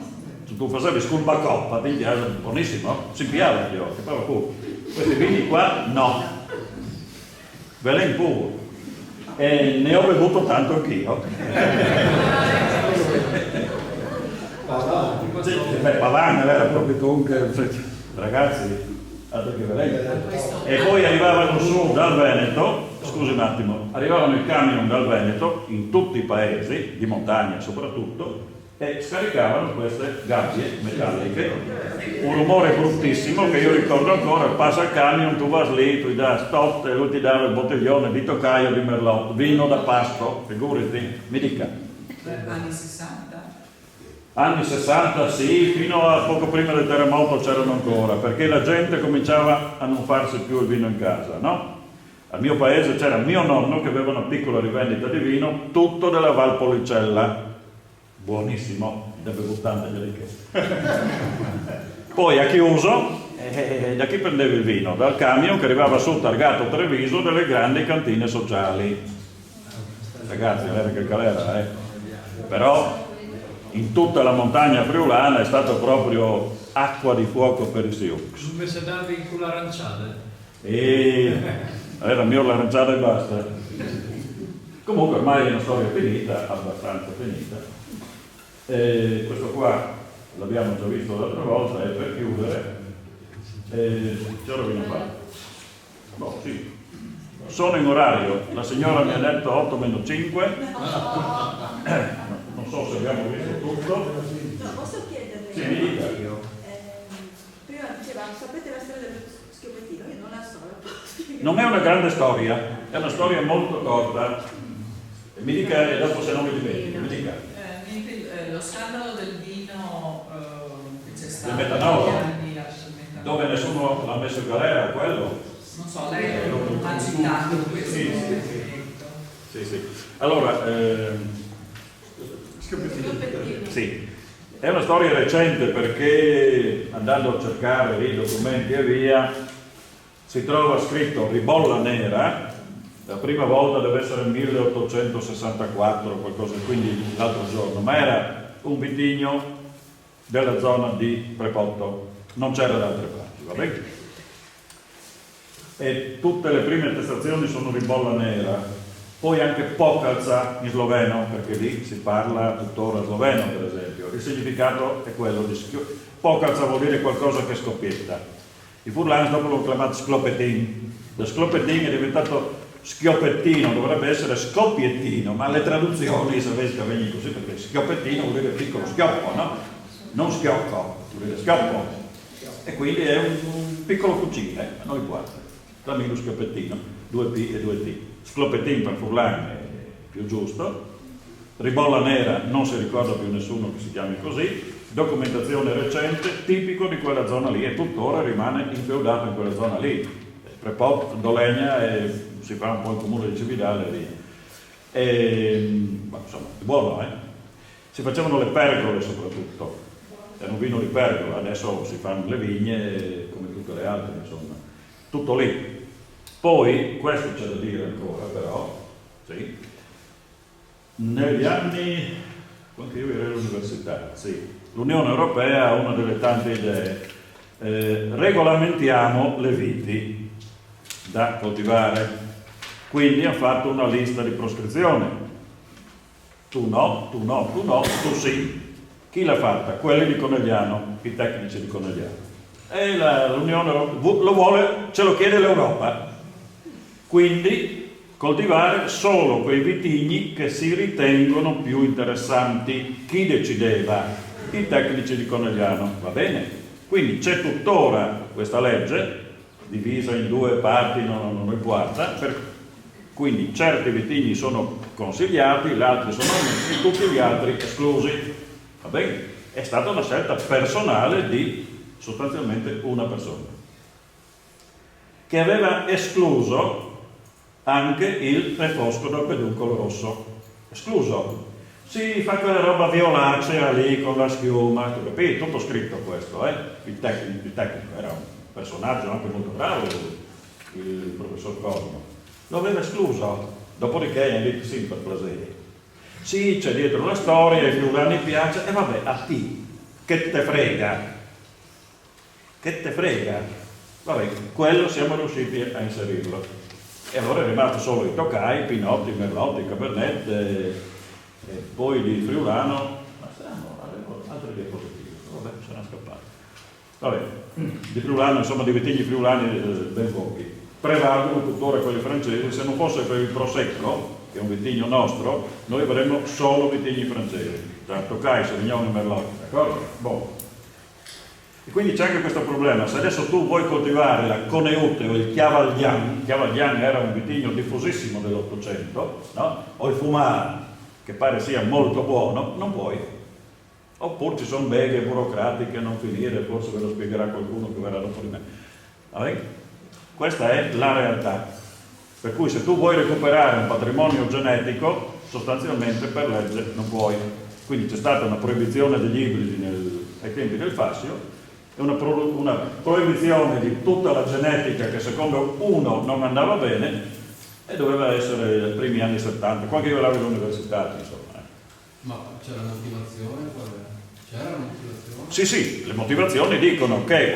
Tu facevi sculbacoppa, buonissimo, si piava gli occhi, però questi vini qua no, Velen puro, e ne ho bevuto tanto anch'io. Pavan era proprio tonche, ragazzi. E poi arrivavano su dal Veneto, scusi un attimo, arrivavano i camion dal Veneto in tutti i paesi, di montagna soprattutto, e scaricavano queste gabbie metalliche, un rumore bruttissimo che io ricordo ancora. Passa il camion, tu vas lì, tu gli dai stop e lui ti dava il bottiglione di Tocaio di Merlot, vino da pasto, figurati, mi dica. Anni 60? Anni 60 sì, fino a poco prima del terremoto c'erano ancora, perché la gente cominciava a non farsi più il vino in casa, no? Al mio paese c'era mio nonno che aveva una piccola rivendita di vino, tutto della Valpolicella, buonissimo, debuttante di ricchezza. Poi ha chiuso, da chi prendeva il vino? Dal camion che arrivava su targato Treviso delle grandi cantine sociali. Ragazzi, era che calera, però in tutta la montagna friulana è stato proprio acqua di fuoco per i Sioux. Invece davi con l'aranciale? Era mio l'aranciale e basta. Comunque ormai è una storia finita, abbastanza finita. Questo qua l'abbiamo già visto l'altra volta, è per chiudere. Ce lo viene fatto. No, sì. Sono in orario, la signora mi ha detto 8-5. Non so se abbiamo visto tutto. No, posso chiederle? Sì, mi dica. Prima diceva, sapete la storia dello schioppettino? Io non la so. Non è una grande storia, è una storia molto corta. E mi dica, e dopo se non mi dimentico, mi dica. Lo scandalo del vino che c'è stato Del metanolo? negli anni al metanolo. Dove nessuno l'ha messo in galera, quello? Non so, lei ha citato questo. Sì, sì. Allora, sì, è una storia recente perché andando a cercare i documenti e via si trova scritto ribolla nera, la prima volta deve essere 1864 o qualcosa, quindi l'altro giorno, ma era un vitigno della zona di Prepotto, non c'era da altre parti, va bene? E tutte le prime attestazioni sono ribolla nera. Poi anche Pokaľca in sloveno, perché lì si parla tuttora sloveno, per esempio. Il significato è quello di Pokaľca vuol dire qualcosa che scoppietta. I furlani dopo l'hanno chiamato Sklopetin. Da Sklopetin è diventato schioppettino, dovrebbe essere scoppiettino, ma le traduzioni sapete vengono così, perché schioppettino vuol dire piccolo schioppo, no? Non schiocco, vuol dire schioppo. E quindi è un piccolo fucile, ma non importa. Tramino schioppettino, 2P e 2T. Sklopetin per furlani è più giusto, ribolla nera non si ricorda più nessuno che si chiami così, documentazione recente, tipico di quella zona lì e tuttora rimane infeudato in quella zona lì. Prepotto, Dolegna e si fa un po' il comune di Cividale lì. Ma insomma, è buono, eh? Si facevano le pergole soprattutto, era un vino di pergola, adesso si fanno le vigne come tutte le altre, insomma, tutto lì. Poi, questo c'è da dire ancora però, sì, negli anni, anche io ero all'università, sì, l'Unione Europea ha una delle tante idee, regolamentiamo le viti da coltivare, quindi ha fatto una lista di proscrizione, tu no, tu no, tu no, tu sì. Chi l'ha fatta? Quelli di Conegliano, i tecnici di Conegliano. E l'Unione Europea lo vuole, ce lo chiede l'Europa. Quindi coltivare solo quei vitigni che si ritengono più interessanti. Chi decideva? I tecnici di Conegliano, va bene? Quindi c'è tuttora questa legge, divisa in due parti, non importa, quindi certi vitigni sono consigliati, gli altri sono ammessi, tutti gli altri esclusi, va bene? È stata una scelta personale di sostanzialmente una persona, che aveva escluso anche il refosco dal peduncolo rosso, escluso. Si fa quella roba violacea lì con la schiuma, tu capisci? Tutto scritto questo, il tecnico era un personaggio anche molto bravo, il professor Cosmo, lo aveva escluso, dopodiché è detto sì per plaisir. Sì, c'è dietro la storia, i friulani piace, e vabbè, a te, che te frega? Che te frega? Vabbè, quello siamo riusciti a inserirlo. E allora è rimasto solo i Toccai, Pinotti, Merlotti, Cabernet, e poi di Friulano, ma avevo altre diapositive, vabbè, se ne è scappato. Vabbè, di Friulano, insomma, di vitigni friulani ben pochi. Prevalgono tuttora quelli francesi, se non fosse per il Prosecco, che è un vitigno nostro, noi avremmo solo vitigni francesi, tra Toccai, Sauvignon e Merlot, d'accordo? Boh. E quindi c'è anche questo problema, se adesso tu vuoi coltivare la Coneute o il Chiavaldian era un vitigno diffusissimo dell'800, no? O il Fumar, che pare sia molto buono, non puoi. Oppure ci sono beghe burocratiche a non finire, forse ve lo spiegherà qualcuno che verrà dopo di me. Vabbè? Questa è la realtà. Per cui se tu vuoi recuperare un patrimonio genetico, sostanzialmente per legge non puoi. Quindi c'è stata una proibizione degli ibridi ai tempi del Fassio, e una proibizione di tutta la genetica che secondo uno non andava bene e doveva essere nei primi anni 70, quando io ero all'università, insomma. Ma c'era motivazione? C'era motivazione? Sì, le motivazioni dicono che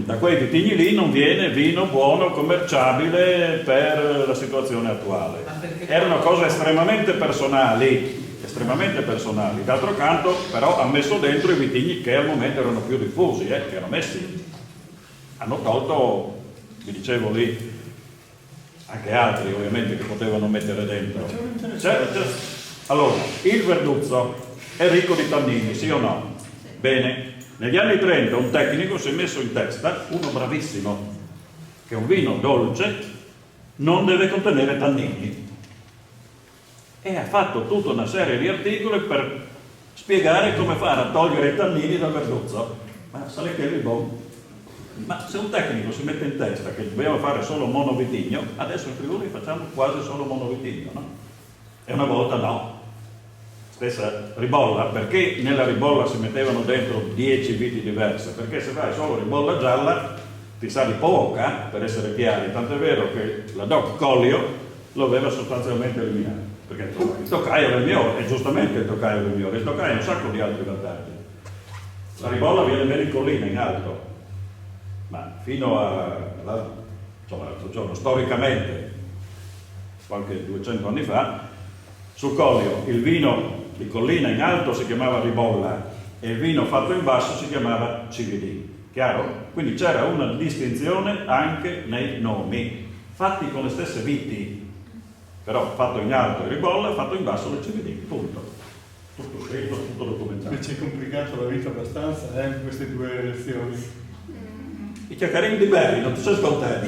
da quei vitigni lì non viene vino buono, commerciabile per la situazione attuale. Erano cose estremamente personali. D'altro canto però ha messo dentro i vitigni che al momento erano più diffusi, che erano messi. Hanno tolto, vi dicevo lì, anche altri ovviamente che potevano mettere dentro. Allora, il Verduzzo è ricco di tannini, sì o no? Bene, negli anni 30 un tecnico si è messo in testa, uno bravissimo, che un vino dolce non deve contenere tannini. e ha fatto tutta una serie di articoli per spiegare come fare a togliere i tannini dal verduzzo. Ma sai che è buono? Ma se un tecnico si mette in testa che dobbiamo fare solo monovitigno, adesso in Friuli facciamo quasi solo monovitigno, no? E una volta no. Stessa ribolla, perché nella ribolla si mettevano dentro 10 viti diverse? Perché se fai solo ribolla gialla ti sa di poca, per essere chiari, tant'è vero che la Doc Collio lo aveva sostanzialmente eliminato, perché il toccaio era il migliore, e giustamente il toccaio era il migliore, il toccaio ha un sacco di altri vantaggi. La ribolla viene bene in collina, in alto, ma fino l'altro giorno, storicamente, qualche 200 anni fa, sul Collio il vino di collina in alto si chiamava ribolla e il vino fatto in basso si chiamava CVD, chiaro? Quindi c'era una distinzione anche nei nomi, fatti con le stesse viti, però fatto in alto il ribolla, fatto in basso il CVD, punto. Tutto scritto, tutto documentato. Ci è complicato la vita abbastanza, queste due elezioni. I chiacchierini di Berry, non ti sei ascoltato?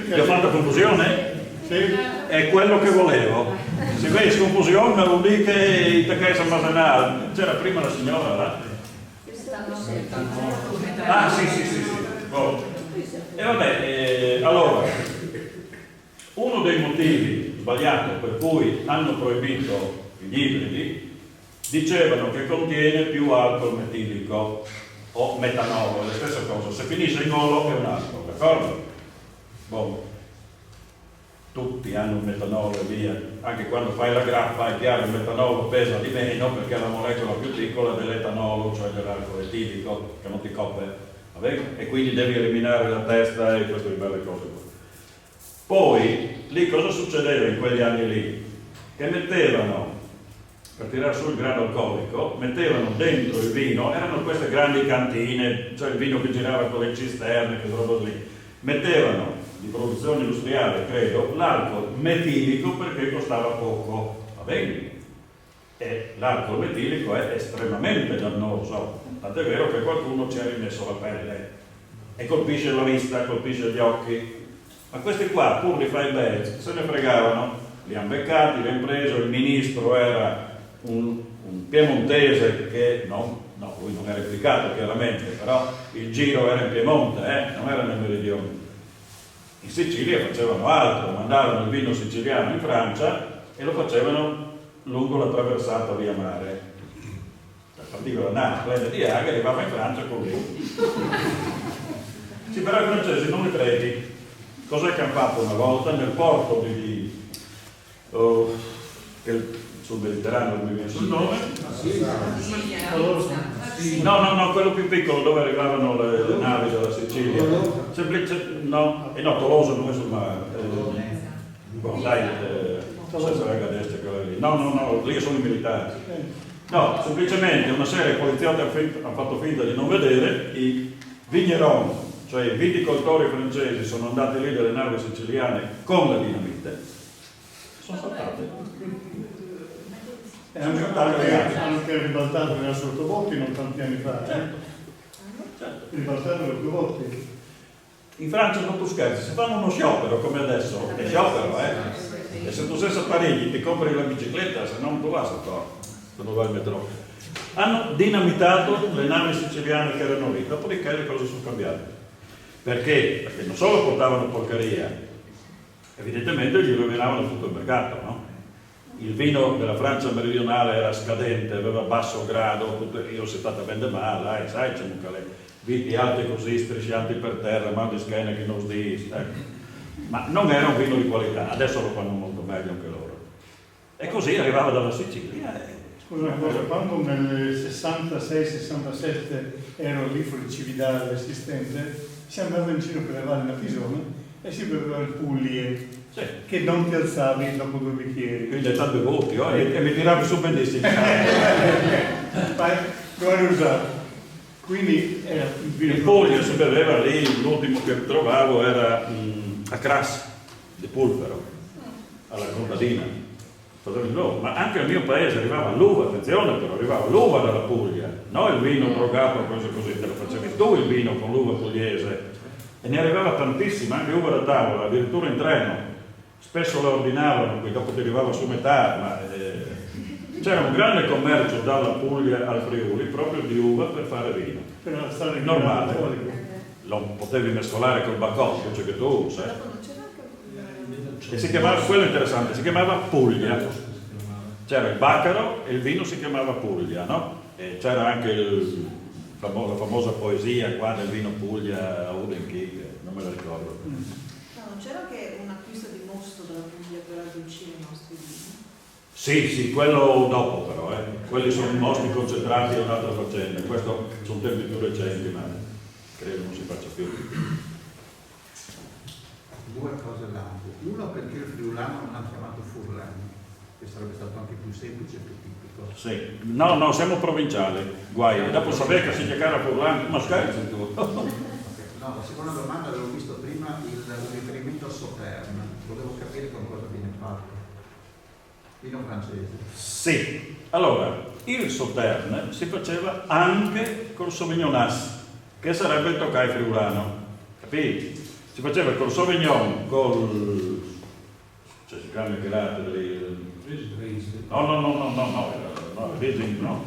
Ti ho fatto confusione? Sì. È quello che volevo. Se vedi confusione vuol dire che te che sei almacenato. C'era prima la signora là? Ah sì. Oh. E vabbè, allora, uno dei motivi sbagliato per cui hanno proibito gli ibridi, dicevano che contiene più alcol metilico o metanolo, è la stessa cosa, se finisce in olo è un alcol, d'accordo? Boh. Tutti hanno un metanolo e via, anche quando fai la grappa è chiaro il metanolo pesa di meno perché è la molecola più piccola dell'etanolo, cioè dell'alcol etilico, che non ti copre, va bene? E quindi devi eliminare la testa e queste belle cose qua. Poi, lì cosa succedeva in quegli anni lì? Che mettevano, per tirare su il grado alcolico, mettevano dentro il vino, erano queste grandi cantine, cioè il vino che girava con le cisterne, che roba lì, mettevano di produzione industriale, credo, l'alcol metilico perché costava poco, va bene? E l'alcol metilico è estremamente dannoso, tant'è vero che qualcuno ci ha rimesso la pelle e colpisce la vista, colpisce gli occhi. Ma questi qua, pur di fare bene, se ne fregavano, li hanno beccati, li hanno preso, il ministro era un piemontese che, no, lui non era implicato chiaramente, però il giro era in Piemonte, non era nel meridione. In Sicilia facevano altro, mandavano il vino siciliano in Francia e lo facevano lungo la traversata via mare. Partiva la nave plena di Haga e arrivava in Francia con lui. Sì, però i francesi non li credi. Cos'è che hanno fatto una volta nel porto sul Mediterraneo, non mi viene sul nome? No, quello più piccolo dove arrivavano le navi dalla Sicilia. Tolosa non è sul mare. No, lì sono i militari. No, semplicemente una serie di poliziotti hanno fatto finta di non vedere i vigneron, cioè i viticoltori francesi sono andati lì delle navi siciliane con la dinamite, sono saltate. Hanno anche ribaltato le sottobotti non tanti anni fa. Certo. Ribaltato le sottobotti. In Francia non tu scherzi, se fanno uno sciopero come adesso, è sciopero, e se tu sei a Parigi ti compri la bicicletta, se non tu vas a corpo, se non vai al metro. Hanno dinamitato le navi siciliane che erano lì, dopodiché le cose sono cambiate. Perché? Perché non solo portavano porcheria, evidentemente gli rovinavano tutto il mercato, no? Il vino della Francia meridionale era scadente, aveva basso grado, io si è stata vende male, sai, c'è un calè, viti alti così, striscianti per terra, mal di schiena che non si dice, ma non era un vino di qualità, adesso lo fanno molto meglio anche loro. E così arrivava dalla Sicilia. Scusa una cosa, quando nel 66-67 ero lì fuori Cividale l'assistente, si andava in giro per le valli da Pisone e si beveva il Puglie, Sì. che non ti alzavi dopo 2 bicchieri. Quindi è tanto voti, e mi tiravi su benissimo. Lo hai usato. Quindi era Il Puglia si beveva lì, l'ultimo che trovavo era a Cras, di Pulvero, alla contadina. Ma anche al mio paese arrivava l'uva, attenzione però, arrivava l'uva dalla Puglia, non il vino drogato o cose così, te lo facevi tu il vino con l'uva pugliese. E ne arrivava tantissima, anche uva da tavola, addirittura in treno. spesso lo ordinavano, poi dopo ti arrivava su metà, ma c'era un grande commercio dalla Puglia al Friuli proprio di uva per fare vino. Per la storia Normale. alcolico. Lo potevi mescolare col bacocco, invece che tu, sai. Dopo non c'era anche E si chiamava, quello interessante, si chiamava Puglia. C'era il baccaro e il vino si chiamava Puglia, no? E c'era anche la famosa poesia qua del vino Puglia a Udenchi, non me la ricordo. No, non c'era anche un acquisto di mosto dalla Puglia per addolcire i nostri vini? Sì, quello dopo però, quelli sono i mosti concentrati, è un'altra faccenda. Questo sono tempi più recenti, ma credo non si faccia più. Due cose larghe. Uno, perché il friulano non ha chiamato Furlani, che sarebbe stato anche più semplice e più tipico. Sì, no, siamo provinciali, guai. E dopo sapere che si chiamava Furlan, ma scherzi tu. No, la seconda domanda avevo visto prima il riferimento al Sauterne. Volevo capire con cosa viene fatto. Vino francese. Sì, allora, il Sauterne si faceva anche col Sauvignonàs, che sarebbe il Tokai friulano, capito? Si faceva col Sauvignon, cioè si cambia che latte no, Riesling no.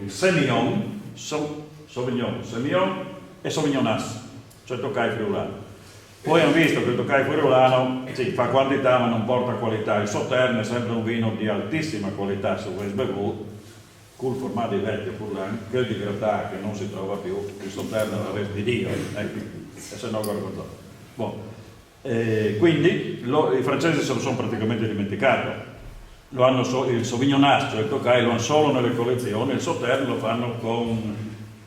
Il Semillon, Sauvignon, Semillon e Sauvignonàs, cioè il Tokai friulano. Poi hanno visto che il Tokai friulano fa quantità ma non porta qualità. Il Sauterne è sempre un vino di altissima qualità su Westbevout, col formato di vecchio Furlan, che di Gratà che non si trova più, il Sauterne la resta di Dio, e se no guarda. Quindi i francesi se lo sono praticamente dimenticato. Lo hanno il Sauvignonàs, cioè il Tokai, lo hanno solo nelle collezioni, il Sauterne lo fanno con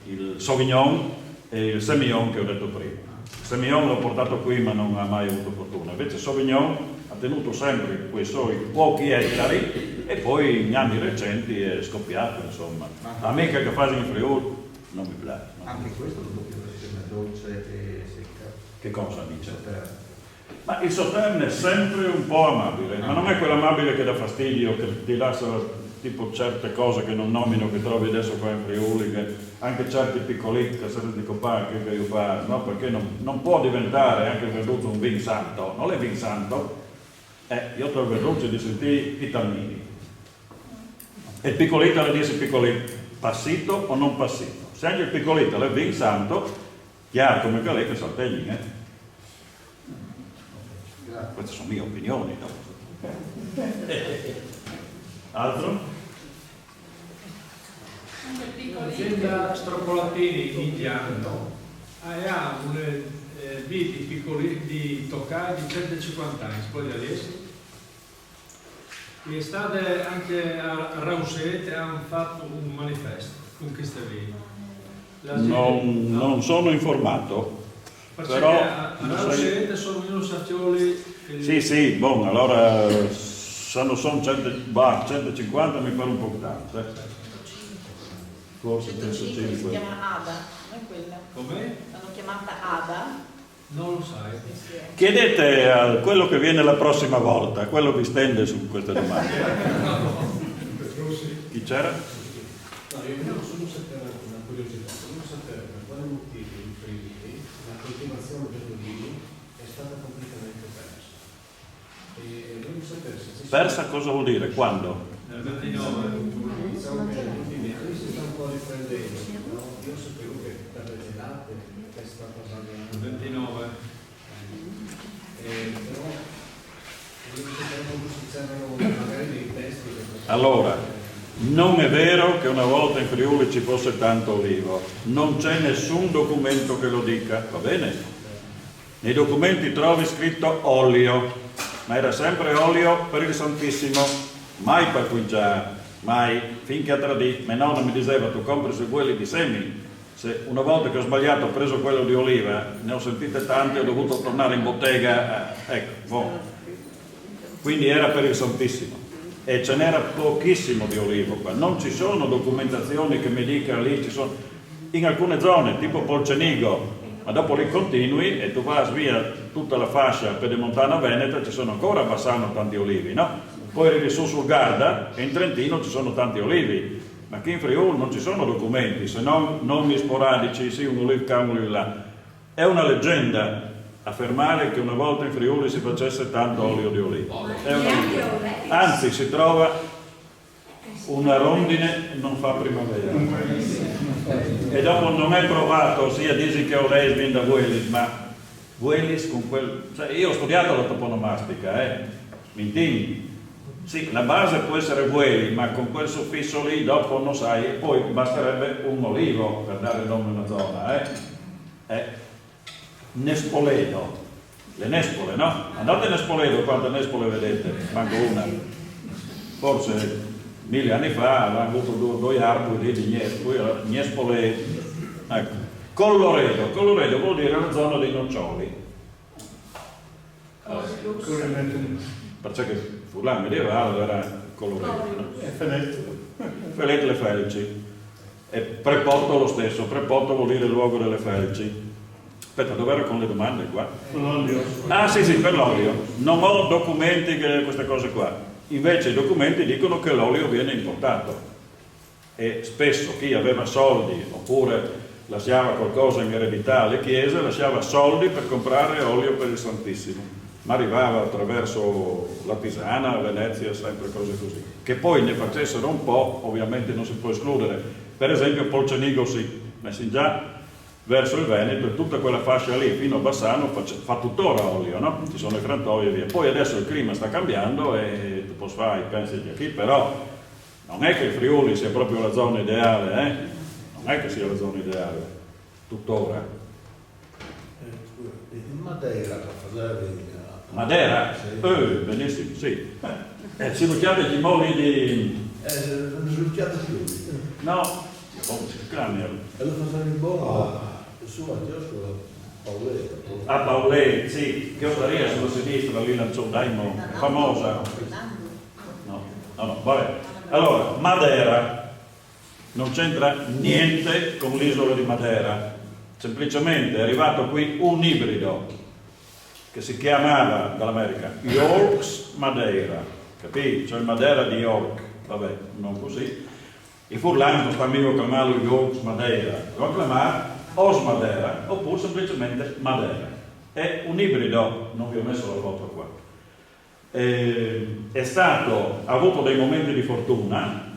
il Sauvignon e il Semillon che ho detto prima. Il Semillon l'ho portato qui ma non ha mai avuto fortuna, invece Sauvignon ha tenuto sempre quei suoi pochi ettari e poi in anni recenti è scoppiato, insomma. A me che fase in Friuli non mi piace. No? Anche questo lo doppio versione dolce e secca. Che cosa dice? Sauterne. Ma il Sauterne è sempre un po' amabile, ma non è quell'amabile che dà fastidio, che ti lascia tipo certe cose che non nomino, che trovi adesso qua in Friuli, che anche certi piccolitti che se ne dico che io fa, no? Perché non può diventare anche il Verduzzo un vin santo, non è vin santo, io trovo il Verduzzo di sentire i tannini. E il piccolito le dice piccolito, passito o non passito. Se anche il piccolito è vin santo, chiaro come che che saltegni, Queste sono mie opinioni, no? Altro? L'azienda Strocolatini di Giano ha un di Tokai di 150 anni, poi adesso. E state anche a Rausete hanno fatto un manifesto con queste vini. Non sono informato. Perché Però a Rausete sono meno saccioli. Sì, allora sono 150 mi pare un po' tanto. Forse 105 si chiama Ada, non è quella? Com'è? L'hanno chiamata Ada? Non lo sai. Chiedete a quello che viene la prossima volta, quello vi stende su queste domande. Chi c'era? No, io volevo solo sapere una curiosità, volevo sapere per quale motivo in Friuli la coltivazione del vino è stata completamente persa. E volevo sapere se Persa cosa vuol dire? Quando? Nel 29. diciamo che negli ultimi anni si sta un po' riprendendo, no? Io sapevo che per le gelate è stata Nel 29. però volevo sapere se c'erano magari dei testi che Allora, non è vero che una volta in Friuli ci fosse tanto olivo, non c'è nessun documento che lo dica, va bene? Nei documenti trovi scritto olio, ma era sempre olio per il Santissimo, mai per Quingià, mai, finché a Tradì, mia nonna mi diceva tu compri su quelli di semi, se una volta che ho sbagliato ho preso quello di oliva, ne ho sentite tante, ho dovuto tornare in bottega, quindi era per il Santissimo. E ce n'era pochissimo di olivo qua, non ci sono documentazioni che mi dicano lì, ci sono in alcune zone tipo Polcenigo, ma dopo lì continui e tu vai via tutta la fascia pedemontana veneta, ci sono ancora a Bassano tanti olivi, no? Poi arrivi su sul Garda e in Trentino ci sono tanti olivi, ma qui in Friuli non ci sono documenti, se non nomi sporadici, sì un olivo qua, un olivo là. È una leggenda affermare che una volta in Friuli si facesse tanto olio di oliva. È una Neanche idea. Oleis. Anzi, si trova una rondine non fa primavera. E dopo non è provato, sia dici che Oleis viene da Vuelis, ma Vuelis con quel... Cioè, io ho studiato la toponomastica, Mintini. Sì, la base può essere Vuelis, ma con quel suffisso lì dopo non sai, e poi basterebbe un olivo per dare il nome a una zona, Nespoledo, le nespole, no? Andate a Nespoledo, quante nespole vedete? Manco una. Forse 1000 anni fa avevamo avuto due arbori di Nespoledo. Ecco. Colloredo vuol dire la zona dei noccioli. Perché Furlan medievale era Colloredo, no? Feletto le felci. E Preporto lo stesso, Preporto vuol dire luogo delle felci. Aspetta, dove ero con le domande qua? Con l'olio. Ah sì, per l'olio. Non ho documenti che queste cose qua. Invece i documenti dicono che l'olio viene importato. E spesso chi aveva soldi oppure lasciava qualcosa in eredità alle chiese, lasciava soldi per comprare olio per il Santissimo. Ma arrivava attraverso la Pisana, Venezia, sempre cose così. Che poi ne facessero un po', ovviamente non si può escludere. Per esempio Polcenigo sì, messi già verso il Veneto e tutta quella fascia lì fino a Bassano fa tuttora olio, no? Ci sono i frantoi e via. Poi adesso il clima sta cambiando e tu posso fare i pensi di qui, però non è che il Friuli sia proprio la zona ideale, Non è che sia la zona ideale, tuttora. In Madeira per fare la vigna. Madeira? Benissimo, sì. Si lucciate gli moli di... Non si lucciate più. No, si cambia. E lo facevano in buono. Su a Giosco Paoletta. A Paolè, sì, che osteria sulla sinistra, lì lanciò Daimo, famosa. No, vabbè. Allora, Madeira non c'entra niente con l'isola di Madeira, semplicemente è arrivato qui un ibrido che si chiamava dall'America York's Madeira, capì? Cioè il Madeira di York, vabbè, non così. I Furlan non sta mica a chiamarlo York's Madeira, lo chiamare Os Madeira oppure semplicemente Madeira. È un ibrido, non vi ho messo la foto qua. Ha avuto dei momenti di fortuna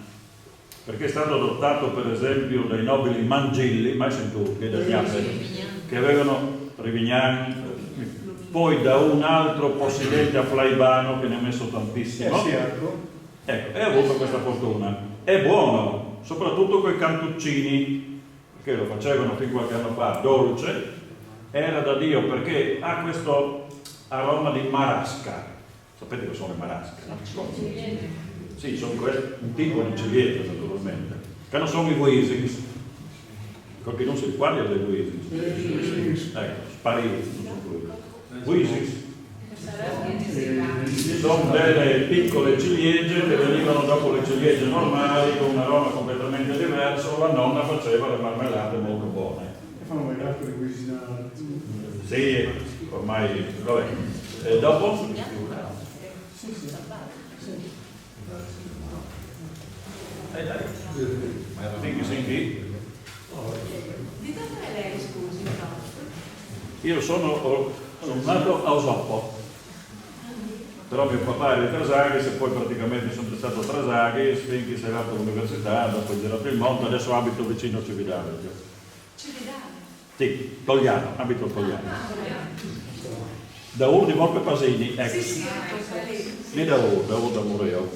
perché è stato adottato per esempio dai nobili Mangilli, mai sentito, che avevano Rivignani, poi da un altro possidente a Flaibano che ne ha messo tantissimo, ecco, e ha avuto questa fortuna. È buono, soprattutto con i cantuccini, perché lo facevano fin qualche anno fa, dolce, era da Dio perché ha questo aroma di marasca. Sapete che sono le marasche, no? Sì, sono un tipo di ciliegie naturalmente, che non sono i Weezings, perché non si quali sono le Weezings? Ecco, spariti, non sono quelli. Weezings sono delle piccole ciliegie che venivano dopo le ciliegie normali con un aroma completamente diverso. La nonna faceva le marmellate molto buone. Fanno mai l'acqua di cucinare. Sì, ormai, vabbè. E dopo? Dai. Finché senti? Di dove è lei, scusi? Io sono nato a Osoppo, però mio papà era di Trasaghi, e poi praticamente sono stato a Trasaghi, finché sei andato all'università, dopo ho girato il mondo, adesso abito vicino a Cividale. Cividale? Sì, Togliano, abito a Togliano. Da Ur di Morpe Pasini, ecco. Sì, Lì da Ur da Mureo.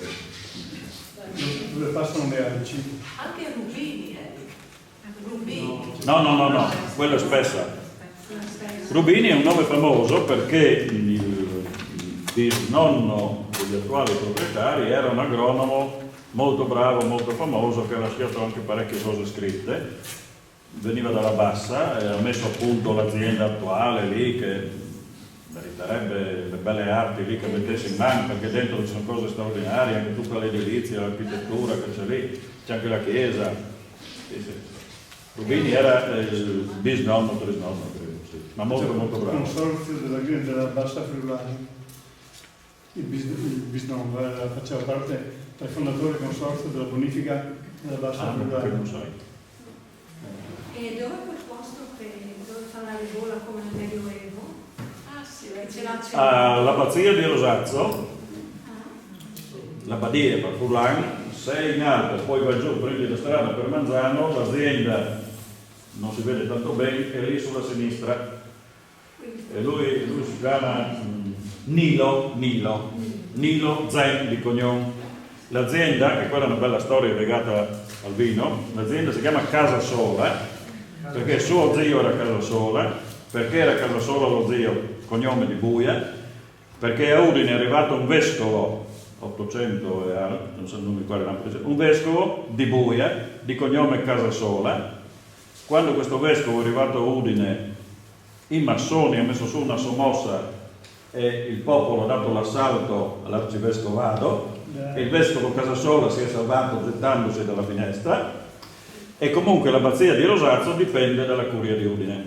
Dove passano le alci. anche Rubini, Rubini. No, quello è Spessa. Rubini è un nome famoso perché il bisnonno degli attuali proprietari era un agronomo molto bravo, molto famoso, che ha lasciato anche parecchie cose scritte. Veniva dalla Bassa e ha messo a punto l'azienda attuale lì, che meriterebbe le belle arti lì che mettesse in mano, perché dentro ci sono cose straordinarie, anche tutta l'edilizia, l'architettura che c'è lì, c'è anche la chiesa. Sì. Rubini era il bisnonno, trisnonno, credo, sì. Ma molto molto bravo. Il consorzio della Bassa Friulana. Il bisnonno faceva parte tra i fondatori del consorzio della bonifica della Bassa Friulana. Non sai. E dove è quel posto dove fa la rigola come nel Medioevo? All'abbazia di Rosazzo, l'abbadia per Furlan, sei in alto, poi va giù, prendi la strada per Manzano, l'azienda non si vede tanto bene, è lì sulla sinistra. E lui si chiama Nilo Zen di cognome. L'azienda, che quella è una bella storia legata al vino, l'azienda si chiama Casasola, perché suo zio era Casasola, perché era Casasola lo zio, cognome di Buia, perché a Udine è arrivato un vescovo, 800 e non mi ricordo, un vescovo di Buia, di cognome Casasola. Quando questo vescovo è arrivato a Udine, i massoni hanno messo su una sommossa e il popolo ha dato l'assalto all'arcivescovado e il vescovo Casasola si è salvato gettandosi dalla finestra, e comunque l'abbazia di Rosazzo dipende dalla curia di Udine,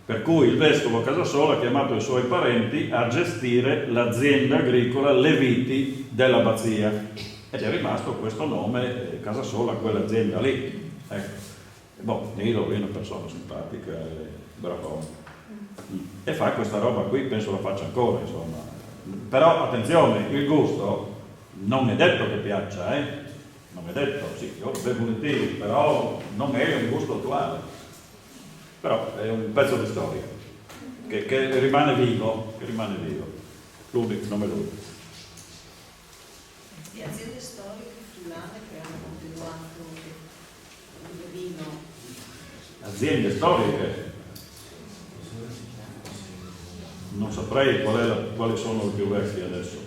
per cui il vescovo Casasola ha chiamato i suoi parenti a gestire l'azienda agricola Leviti dell'abbazia ed è rimasto questo nome Casasola a quell'azienda lì. Ecco. Nilo è una persona simpatica e bravone e fa questa roba qui, penso la faccia ancora, insomma. Però attenzione, il gusto non è detto che piaccia, non è detto, sì, io lo bevo volentieri, però non è un gusto attuale, però è un pezzo di storia che rimane vivo, l'unico nome lui. Di aziende storiche friulane che hanno continuato il vino. Aziende storiche? Non saprei quali sono le più vecchie adesso.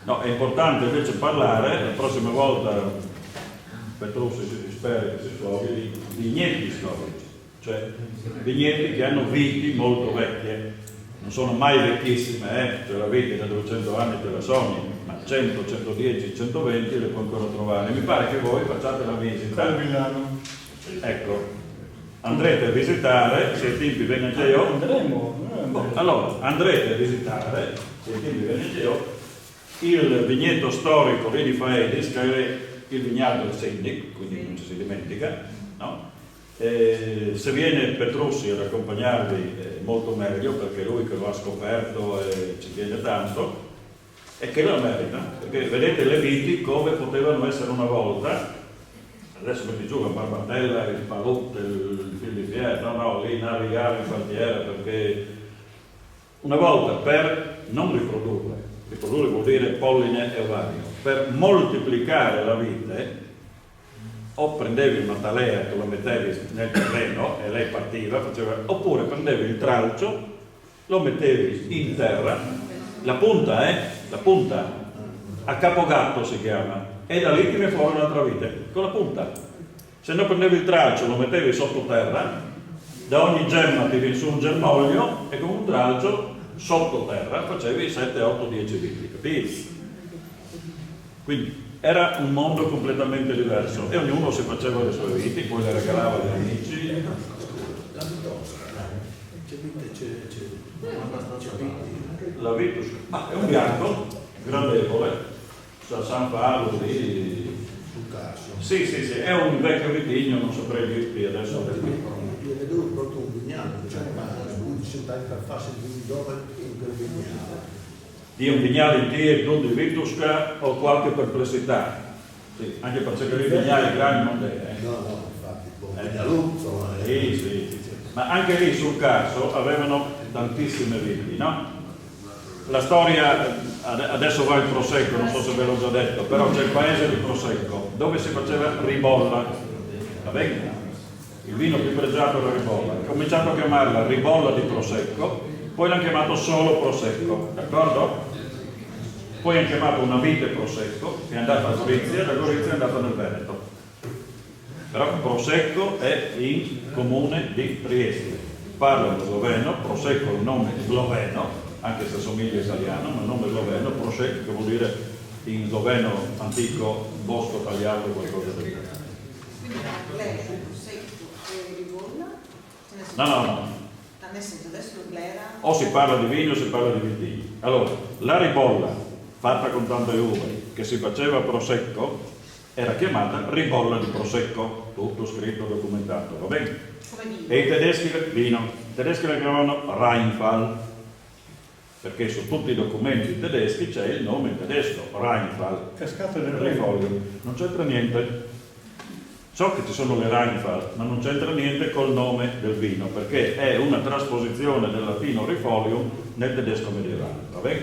No, è importante invece parlare, la prossima volta Petrussi spera che si trovi di vigneti storici, cioè vigneti che hanno viti molto vecchie, non sono mai vecchissime, cioè la vite da 200 anni te la sogni, ma 100, 110, 120 le puoi ancora trovare. Mi pare che voi facciate la visita a Milano. Ecco, andrete a visitare, se i tempi venite io. Andremo. Allora, andrete a visitare, se i tempi venite io, il vigneto storico lì di Faedis, che è il vignato del Sindic, quindi non ci si dimentica, no? Se viene Petrussi ad accompagnarvi molto meglio, perché lui che lo ha scoperto e ci tiene tanto, e che lo merita, perché vedete le viti come potevano essere una volta. Adesso metti giù la Barbatella, il Palut, il Filipier, no, lì navigare in quartiere, perché una volta per non riprodurre vuol dire polline e ovario, per moltiplicare la vite, o prendevi una talea che lo mettevi nel terreno e lei partiva, oppure prendevi il tralcio, lo mettevi in terra, la punta, a capogatto si chiama, e da lì tiri fuori un'altra vite, con la punta. Se no prendevi il tralcio, lo mettevi sottoterra, da ogni gemma tiri su un germoglio e con un tralcio sottoterra facevi 7, 8, 10 viti, capisci? Quindi era un mondo completamente diverso e ognuno si faceva le sue viti, poi le regalava agli amici. La Vitus, ma è un bianco gradevole, San Paolo lì. Sì, è un vecchio vitigno, non saprei dirti adesso perché. Io vedo proprio un vignale, ma 11 anni per farsi il vino in quel vignale. Di un vignale in Tier, non di Vitusca, ho qualche perplessità. Sì, anche perché i vignali grandi non è. No, infatti, un vignaluzzo. Sì. Ma anche lì sul caso avevano tantissime viti, no? La storia, adesso va il Prosecco, non so se ve l'ho già detto, però c'è il paese del Prosecco, dove si faceva ribolla, va bene? Il vino più pregiato era ribolla. Ha cominciato a chiamarla ribolla di Prosecco, poi l'hanno chiamato solo Prosecco, d'accordo? Poi hanno chiamato una vite Prosecco, che è andata a Gorizia, da Gorizia è andata nel Veneto. Però Prosecco è in comune di Trieste. Parla sloveno, Prosecco è un nome sloveno, anche se somiglia italiano, ma il nome sloveno, Prosecco, che vuol dire in sloveno antico bosco tagliato o qualcosa del genere. Quindi l'era, Prosecco e ribolla? No. Nel senso, adesso l'era... O si parla di vino o si parla di vitigni. Allora, la ribolla fatta con tante uve, che si faceva Prosecco, era chiamata ribolla di Prosecco, tutto scritto, documentato, va bene? Come vino. E i tedeschi la chiamavano Rheinfall. perché su tutti i documenti tedeschi c'è il nome tedesco, Rheinfall, Cascata del Rifolio. Non c'entra niente. So che ci sono le Rheinfall, ma non c'entra niente col nome del vino, perché è una trasposizione del latino Rifolium nel tedesco medievale, va bene?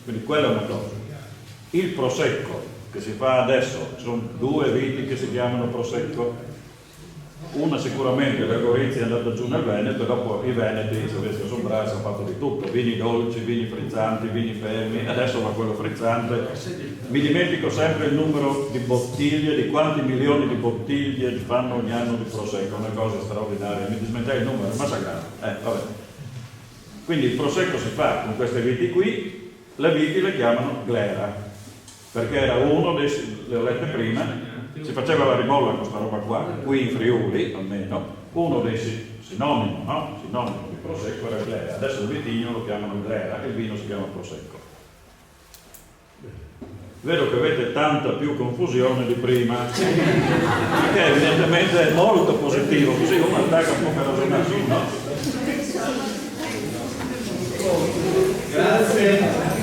Quindi quella è una cosa. Il Prosecco che si fa adesso, ci sono 2 viti che si chiamano Prosecco. Una sicuramente da Gorizia è andata giù nel Veneto, e dopo i veneti, se avessi a sombrare, hanno fatto di tutto, vini dolci, vini frizzanti, vini fermi, adesso va quello frizzante. Mi dimentico sempre il numero di bottiglie, di quanti milioni di bottiglie fanno ogni anno di Prosecco, una cosa straordinaria, mi dismentai il numero, è massacrato. Vabbè. Quindi il Prosecco si fa con queste viti qui, le viti le chiamano glera, perché era uno dei, le ho lette prima, si faceva la ribolla con questa roba qua, qui in Friuli almeno, uno dei sinonimi, no? Sinonimo di Prosecco era glera, adesso il vitigno lo chiamano glera e il vino si chiama Prosecco. Vedo che avete tanta più confusione di prima, che evidentemente è molto positivo, così uno attacca un po' per ragionare, no? Grazie.